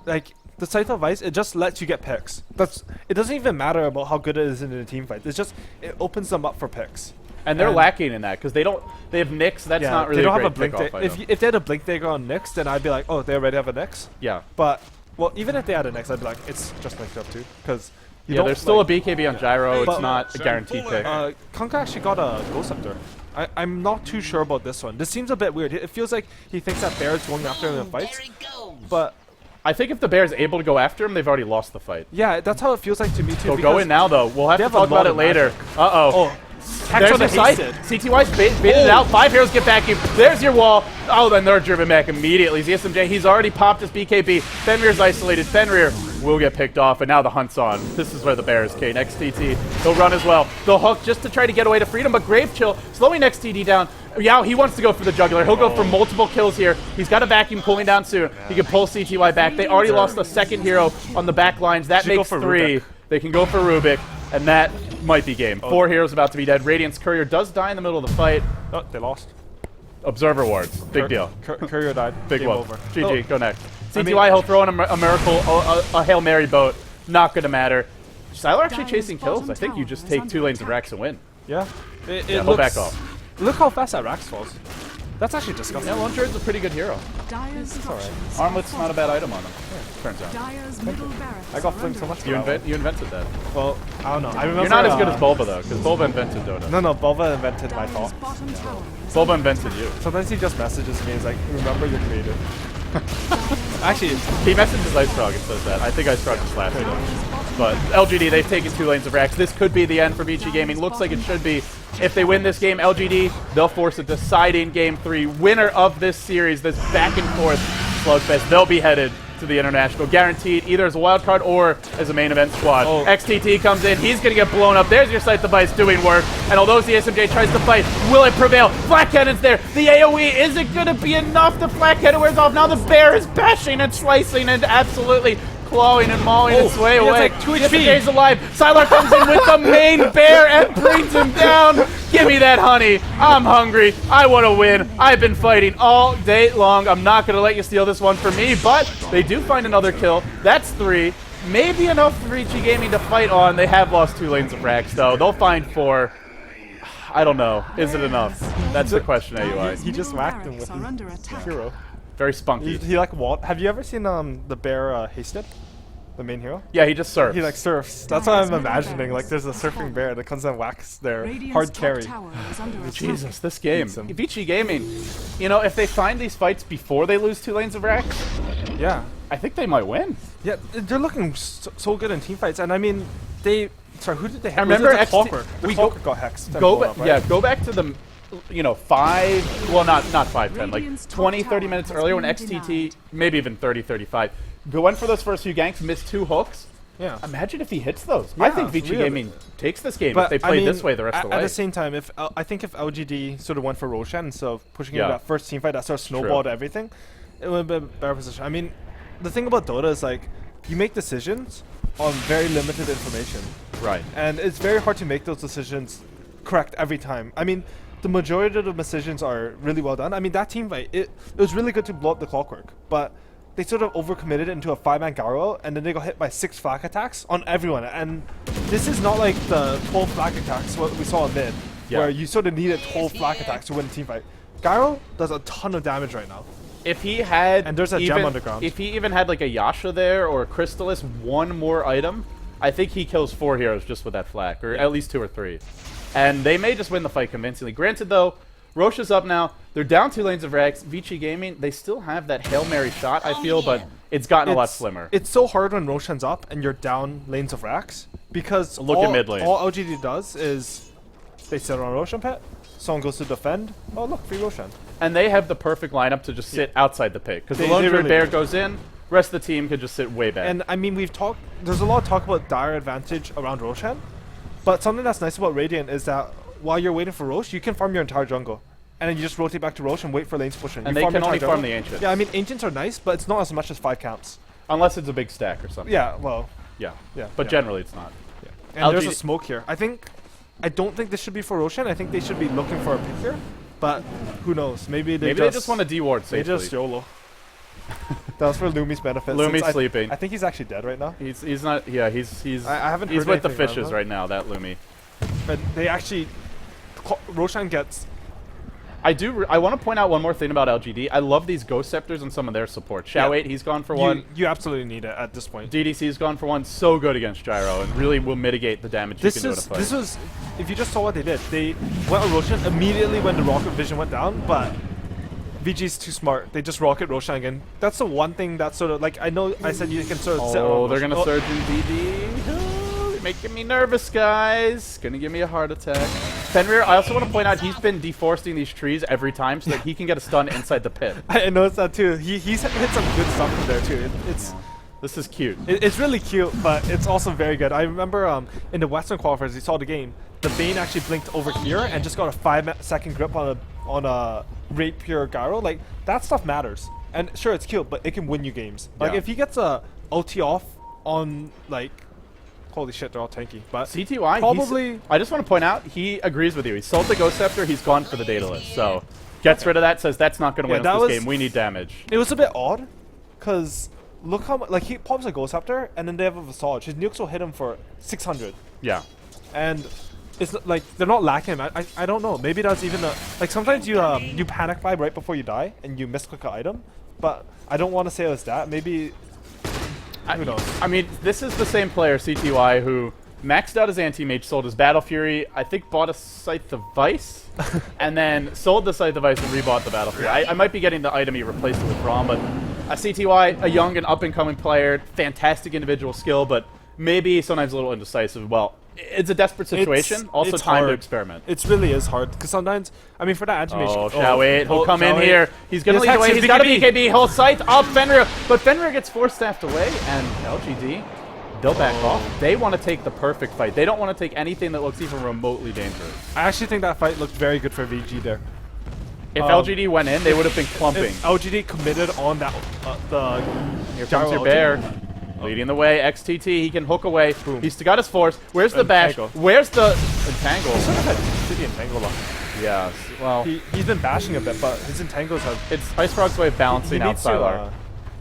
Like the Scythe of Vice, it just lets you get picks. It doesn't even matter about how good it is in a team fight. It opens them up for picks. And they're lacking in that because they have Nyx. That's not really they don't a have a great blink. pickoff item. If they had a blink dagger on Nyx, then I'd be like, oh, they already have a Nyx. Yeah. But well, even if they had a Nyx, I'd be like, it's just Nyx up too, because Yeah, there's still a BKB on Gyro. But- It's not a guaranteed pick. Kunkka actually got a Ghost Scepter. I'm not too sure about this one. This seems a bit weird. It feels like he thinks that Bear's going after him in fights. But I think if the Bear's able to go after him, they've already lost the fight. yeah, that's how it feels like to me too. So go in now, though. We'll have they to have a talk about lot it of later. magic. Uh-oh. Hex There's on the your side. hasted. CTY's baited it out. 5 heroes get back you. There's your wall. Oh, then they're driven back immediately. ZSMJ, he's already popped his BKB. Fenrir's isolated. Fenrir will get picked off, and now the hunt's on. This is where the bear is. Kane, XTT, he'll run as well. They'll hook just to try to get away to freedom, but Grave Chill slowing XTD down. Yao, he wants to go for the jugular. He'll go for multiple kills here. He's got a vacuum cooling down soon. He can pull CTY back. They already lost a second hero on the back lines. That Should go makes for 3. Rubik. They can go for Rubik, and that might be game. 4 heroes about to be dead. Radiant's Courier does die in the middle of the fight. Oh, they lost. Observer wards. Big deal. Courier died. Big Game one. over. GG, go next. I CTY, mean- he'll throw in a miracle, a Hail Mary boat. Not going to matter. Sylar actually chasing kills. I think you just take 2 lanes of Rax and win. Yeah. It Yeah, he'll looks, back off. Look how fast that Rax falls. That's actually disgusting. Yeah, Lunchard's a pretty good hero. Dyer's structures Armlet's not a bad item on him, turns out. Dyer's middle barracks I got are flamed so under much. You invented that. Well, I don't know. I remember. You're not as good as Bulba, though, because Bulba invented Dota. No, Bulba invented my Dyer's thought. bottom tower is Bulba invented you. Sometimes he just messages me. He's like, "Remember your creator." Actually, He messages Ice Frog and says that. I think Ice Frog just laughed at him. But LGD, they've taken 2 lanes of Rax. This could be the end for Vici Gaming. Looks like it should be. If they win this game, LGD, they'll force a deciding Game 3. Winner of this series, this back and forth slugfest, they'll be headed to the International. Guaranteed, either as a wild card or as a main event squad. Oh. XTT comes in. He's going to get blown up. There's your Scythe device doing work. And although ZSMJ tries to fight, will it prevail? Flak Cannon's there. The AoE isn't going to be enough. The Flak Cannon wears off. Now the bear is bashing and slicing and absolutely clawing and mauling its way he has away. like 2 HP. ZSMJ's alive. Sylar comes in with the main bear and brings him down. Give me that honey. I'm hungry. I want to win. I've been fighting all day long. I'm not going to let you steal this one from me, but they do find another kill. That's 3. Maybe enough for Vici Gaming to fight on. They have lost 2 lanes of Rax, though. They'll find 4. I don't know. Is it enough? That's the question, AUI. he just whacked him with are under attack. hero. Very spunky. He like what? Have you ever seen the bear hasted? The main hero? Yeah, he just surfs. He like surfs. That's what I'm imagining. Like there's a surfing bear that comes and whacks their Radiant's hard top carry. tower is under attack. Jesus, this game. Beats him. Vici Gaming, you know, if they find these fights before they lose 2 lanes of Rax, Yeah. I think they might win. Yeah, they're looking so good in team fights, and I mean, Sorry, who did they? I remember was it the XT Clockwork. The we Clockwork got hexed. and Go blown back, up, right? yeah, go back to the, 5, well, not 5, 10, like Radiant's top 20, 30 tower minutes has earlier when been XTT, denied. maybe even 30, 35, go in for those first few ganks, missed 2 hooks. Yeah. Imagine if he hits those. I Yeah, think Vici really. Gaming takes this game But if they I play mean, this way the rest of the At way. the same time, I think if LGD sort of went for Roshan instead of pushing Yeah. into that first team fight that sort of snowballed everything, it would have been a better position. I mean, the thing about Dota is like you make decisions on very limited information, Right. and it's very hard to make those decisions correct every time. I mean, the majority of the decisions are really well done. I mean, that team fight, it was really good to blow up the Clockwork, but they sort of overcommitted into a 5-man Garo, and then they got hit by 6 flak attacks on everyone. And this is not like the 12 flak attacks what we saw in mid, Yeah. where you sort of needed 12 flak attacks to win a team fight. Garo does a ton of damage right now. If he had And there's a gem underground. If he even had like a Yasha there or a Crystallis, one more item, I think he kills 4 heroes just with that flak, or at least 2 or 3. And they may just win the fight convincingly. Granted though, Roche is up now. They're down 2 lanes of Rax. Vici Gaming, they still have that Hail Mary shot, I feel, but it's gotten a lot slimmer. It's so hard when Roshan's up and you're down lanes of Rax, because Look at mid lane. all LGD does is they sit on Roshan pit, someone goes to defend, oh look, free Roshan. And they have the perfect lineup to just sit outside the pick. Because the They Lone Druid really Bear do. goes in, rest of the team could just sit way back. And I mean, there's a lot of talk about dire advantage around Roshan, but something that's nice about Radiant is that while you're waiting for Roche, you can farm your entire jungle. And then you just rotate back to Roche and wait for lanes to push in. And You they can your only entire farm jungle. the Ancients. Yeah, I mean, Ancients are nice, but it's not as much as 5 camps. Unless it's a big stack or something. Yeah, well, Yeah. yeah. But yeah. generally it's not. And there's a LGD smoke here. I don't think this should be for Roshan. I think they should be looking for a pick here. But who knows? Maybe they just want to deward They safely. just YOLO. That was for Lumi's benefit. Lumi's since sleeping. I think he's actually dead right now. He's not. Yeah, he's. I haven't He's heard with the anything about fishes him. right now. That Lumi. But they actually, Roshan gets. I want to point out one more thing about LGD. I love these Ghost Scepters and some of their support. Shao 8, he's gone for one. You absolutely need it at this point. DDC's gone for one. So good against Gyro and really will mitigate the damage you can do in a fight. This was, if you just saw what they did, they went on Roshan immediately when the rocket vision went down, but VG's too smart. They just rocket Roshan again. That's the one thing that's sort of like, I know I said you can sort of sit on Oh, they're Roshan. gonna surge in DD. Oh, making me nervous, guys. Gonna give me a heart attack. Fenrir, I also want to point out he's been deforesting these trees every time so that he can get a stun inside the pit. I noticed that too. He's hit some good stuff from there too. It's This is cute. it's really cute, but it's also very good. I remember in the Western qualifiers, you saw the game. The Bane actually blinked over here and just got a 5-second grip on a Rapier Gyro. Like that stuff matters. And sure, it's cute, but it can win you games. Like Yeah. if he gets a ulti off on like, holy shit, they're all tanky. But CTY, probably. I just want to point out, he agrees with you. He sold the Ghost Scepter, he's gone for the data list. So, gets rid of that, says that's not going to win that us this was- game. We need damage. It was a bit odd, cause look how like he pops a Ghost Scepter and then they have a Visage. His nukes will hit him for 600. Yeah. And it's like they're not lacking him. I don't know. Maybe that's even a like sometimes you panic buy right before you die and you misclick an item, but I don't want to say it was that. Maybe who knows? I mean, this is the same player, CTY, who maxed out his anti-mage, sold his Battle Fury, I think bought a Scythe of Vice, and then sold the Scythe of Vice and rebought the Battle Fury. I might be getting the item he replaced it with wrong, but a CTY, a young and up-and-coming player, fantastic individual skill, but maybe sometimes a little indecisive. Well, it's a desperate situation. Also, it's time to hard. experiment. It really is hard because sometimes I mean for that animation. Oh, Shao 8, he'll come in Shao 8. here. He's going to lead Yes, the way. his He's got a BKB. BKB. Whole Scythe up Fenrir. But Fenrir gets force staffed away, and LGD, they'll back off. They want to take the perfect fight. They don't want to take anything that looks even remotely dangerous. I actually think that fight looked very good for VG there. If LGD went in, they would have been clumping. If LGD committed on that the Here Gyro comes your ulti. bear. Leading the way, XTT, he can hook away. Boom. He's got his force. Where's the bash? Entangle. Where's the entangle? Sort of had City Entangle on. Yes. Well, He's been bashing a bit, but his Entangles have. it's Ice Frog's way of He balancing out needs to Sylar.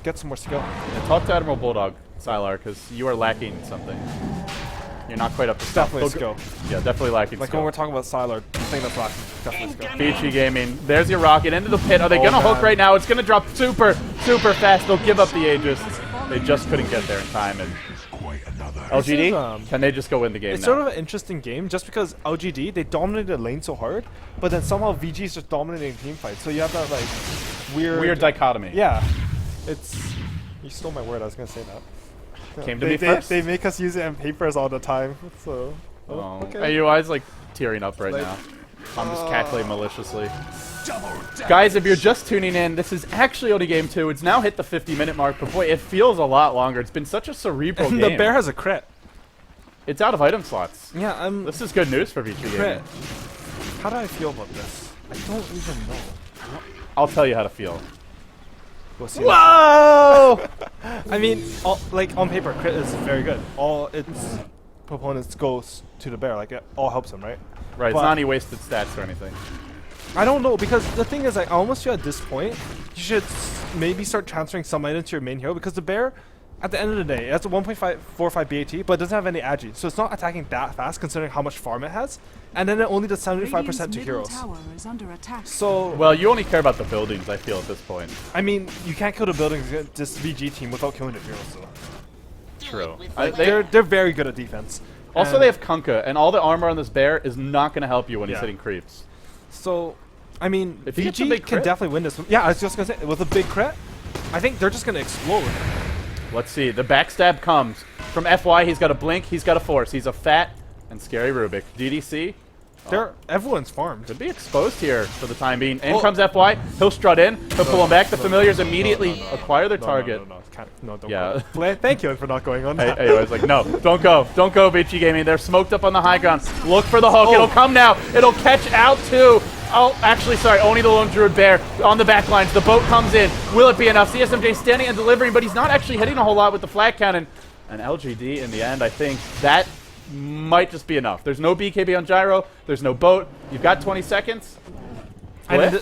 get some more skill. And talk to Admiral Bulldog, Sylar, because you are lacking something. You're not quite up to snuff. Definitely He'll skill. Yeah, definitely lacking Like skill. when we're talking about Sylar, the thing that's lacking, definitely skill. Vici Gaming. There's your rocket into the pit. Are they Oh, going to hook man. right now? It's going to drop super fast. They'll give up the Aegis. They just couldn't get there in time. And LGD, This is, can they just go win the game It's now? sort of an interesting game just because LGD, they dominated the lane so hard, but then somehow VG is just dominating team fights. So you have that like Weird dichotomy. Yeah. It's. You stole my word, I was going to say that. Came to me first. They make us use it in papers all the time, so. Oh, okay. AUI's like tearing up right Like- now. I'm just cackling maliciously. Guys, if you're just tuning in, this is actually only game 2. It's now hit the 50-minute mark, but boy, it feels a lot longer. It's been such a cerebral And game. the bear has a crit. It's out of item slots. Yeah, I'm. This is good news for Vici crit. Gaming. How do I feel about this? I don't even know. I'll tell you how to feel. We'll see. Whoa! I mean, like on paper, crit is very good. All its proponents goes to the bear. Like it all helps him, right? Right, it's But- not any wasted stats or anything. I don't know because the thing is, like, I almost feel at this point you should maybe start transferring some items to your main hero because the bear, at the end of the day, it has a 1.45 BAT, but it doesn't have any agi, so it's not attacking that fast considering how much farm it has, and then it only does 75% Radiant's to middle heroes. tower is under attack. So, Well, you only care about the buildings, I feel, at this point. I mean, you can't kill the buildings against this VG team without killing the heroes. So. True. They're very good at defense. Also, And they have Kunkka, and all the armor on this bear is not going to help you when he's Yeah. hitting creeps. So, I mean, If he gets a VG big can crit- definitely win this one. Yeah, I was just gonna say, with a big crit, I think they're just gonna explode. Let's see. The backstab comes from FY. He's got a blink. He's got a force. He's a fat and scary Rubik. DDC Everyone's farmed. Could be exposed here for the time being. In Oh. comes FY. He'll strut in. He'll pull him back. The familiars immediately acquire their target. No, don't Yeah. go. Thank you for not going on that. Hey, I was like, no, don't go. Don't go, Vici Gaming. They're smoked up on the high ground. Look for the hook. Oh. It'll come now. It'll catch out too. Oh, actually, sorry. Only the lone druid bear on the back lines. The boat comes in. Will it be enough? CSMJ standing and delivering, but he's not actually hitting a whole lot with the flag cannon. And LGD in the end, I think that might just be enough. There's no BKB on gyro. There's no boat. You've got 20 seconds. And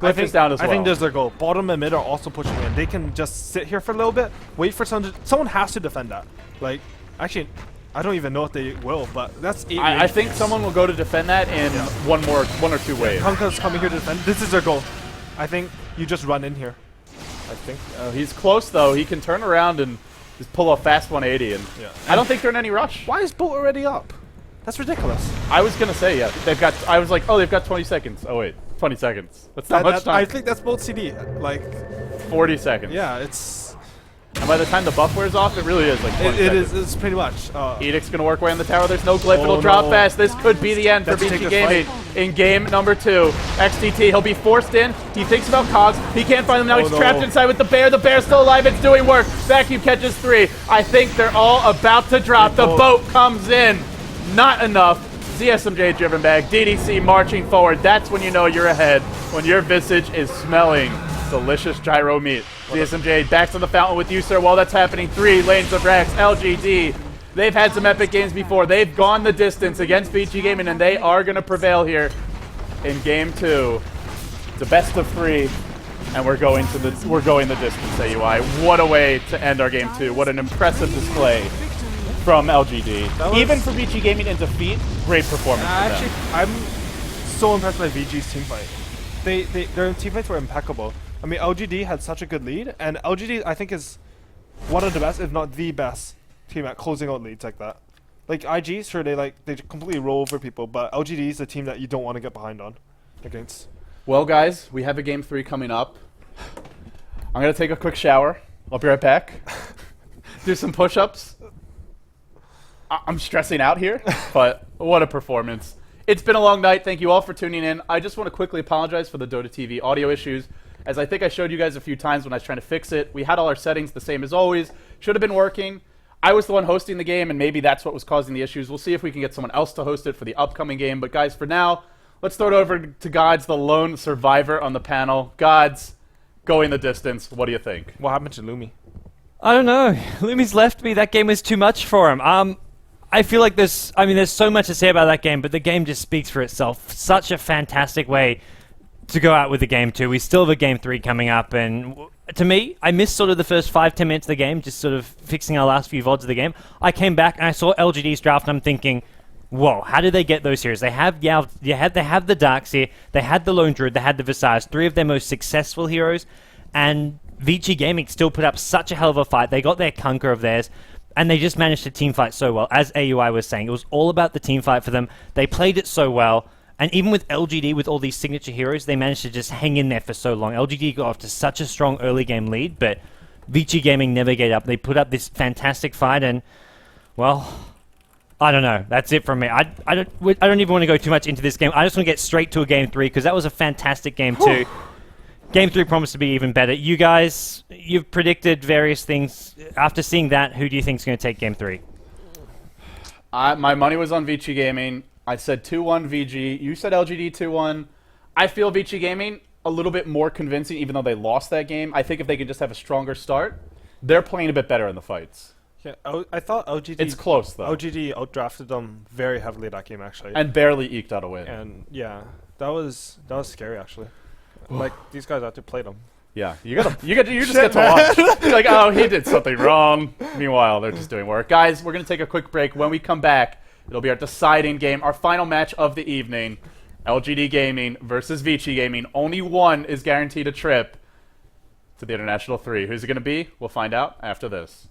Glyph is down as well. I think there's their goal. Bottom and mid are also pushing in. They can just sit here for a little bit, wait for someone has to defend that. Like, actually, I don't even know if they will, but that's 8 I think someone will go to defend that in one or two waves. Kunka's coming here to defend. This is their goal. I think you just run in here. I think. He's close though. He can turn around and just pull a fast 180. And Yeah. I don't think they're in any rush. Why is boat already up? That's ridiculous. I was gonna say they've got. I was like, oh, they've got 20 seconds. Oh wait, 20 seconds. That's not much time. I think that's boat CD. Like, 40 seconds. yeah, it's And by the time the buff wears off, it really is like 20 it seconds. is. It's pretty much. Edict's gonna work away on the tower. There's no glyph. Oh, It'll drop no. fast. This could be the end for Let's take BG this Gaming fight. in game number 2. XTT. He'll be forced in. He thinks about cogs. He can't find them now. Oh, He's no. trapped inside with the bear. The bear's still alive. It's doing work. Vacuum catches 3. I think they're all about to drop. The boat comes in. Not enough. CSMJ driven back. DDC marching forward. That's when you know you're ahead. When your visage is smelling delicious gyro meat. CSMJ back to the fountain with you, sir. While that's happening, 3 lanes of Rex. LGD. They've had some epic games before. They've gone the distance against Vici Gaming, and they are going to prevail here in game 2. It's a best of 3, and we're going the distance. AUI. What a way to end our game 2. What an impressive display from LGD. Even for Vici Gaming in defeat, great performance. from them. Actually, I'm so impressed by VG's team fight. Their team fights were impeccable. I mean, LGD had such a good lead, and LGD I think is one of the best, if not the best, team at closing out leads like that. Like IG, sure they completely roll over people, but LGD is a team that you don't want to get behind on against. Well, guys, we have a game 3 coming up. I'm gonna take a quick shower. I'll be right back. Do some push-ups. I'm stressing out here, but what a performance. It's been a long night. Thank you all for tuning in. I just want to quickly apologize for the Dota TV audio issues. As I think I showed you guys a few times when I was trying to fix it, we had all our settings the same as always. Should have been working. I was the one hosting the game, and maybe that's what was causing the issues. We'll see if we can get someone else to host it for the upcoming game. But guys, for now, let's throw it over to Gods, the lone survivor on the panel. Gods, going the distance. What do you think? What happened to Lumi? I don't know. Lumi's left me. That game was too much for him. I feel like there's so much to say about that game, but the game just speaks for itself. Such a fantastic way to go out with the game 2. We still have a game 3 coming up, and to me, I missed sort of the first 5-10 minutes of the game, just sort of fixing our last few VODs of the game. I came back and I saw LGD's draft, and I'm thinking, whoa, how did they get those heroes? They have the Darkseer, they had the Lone Druid, they had the Visage, 3 of their most successful heroes, and Vici Gaming still put up such a hell of a fight. They got their Kunker of theirs, and they just managed to team fight so well. As AUI was saying, it was all about the team fight for them. They played it so well. And even with LGD, with all these signature heroes, they managed to just hang in there for so long. LGD got off to such a strong early game lead, but Vici Gaming never gave up. They put up this fantastic fight, and, well, I don't know. That's it from me. I don't even want to go too much into this game. I just want to get straight to a game 3, because that was a fantastic game 2. Game 3 promised to be even better. You guys, you've predicted various things. After seeing that, who do you think is going to take game 3? My money was on Vici Gaming. I said 2-1 VG. You said LGD 2-1. I feel Vici Gaming a little bit more convincing, even though they lost that game. I think if they could just have a stronger start, they're playing a bit better in the fights. Yeah, I thought LGD. It's close, though. LGD outdrafted them very heavily that game, actually. And barely eked out a win. And yeah, that was scary, actually. Like, these guys had to play them. Yeah, you just get to watch. You're like, oh, he did something wrong. Meanwhile, they're just doing work. Guys, we're going to take a quick break. When we come back, it'll be our deciding game, our final match of the evening. LGD Gaming versus Vici Gaming. Only one is guaranteed a trip to the International 3. Who's it going to be? We'll find out after this.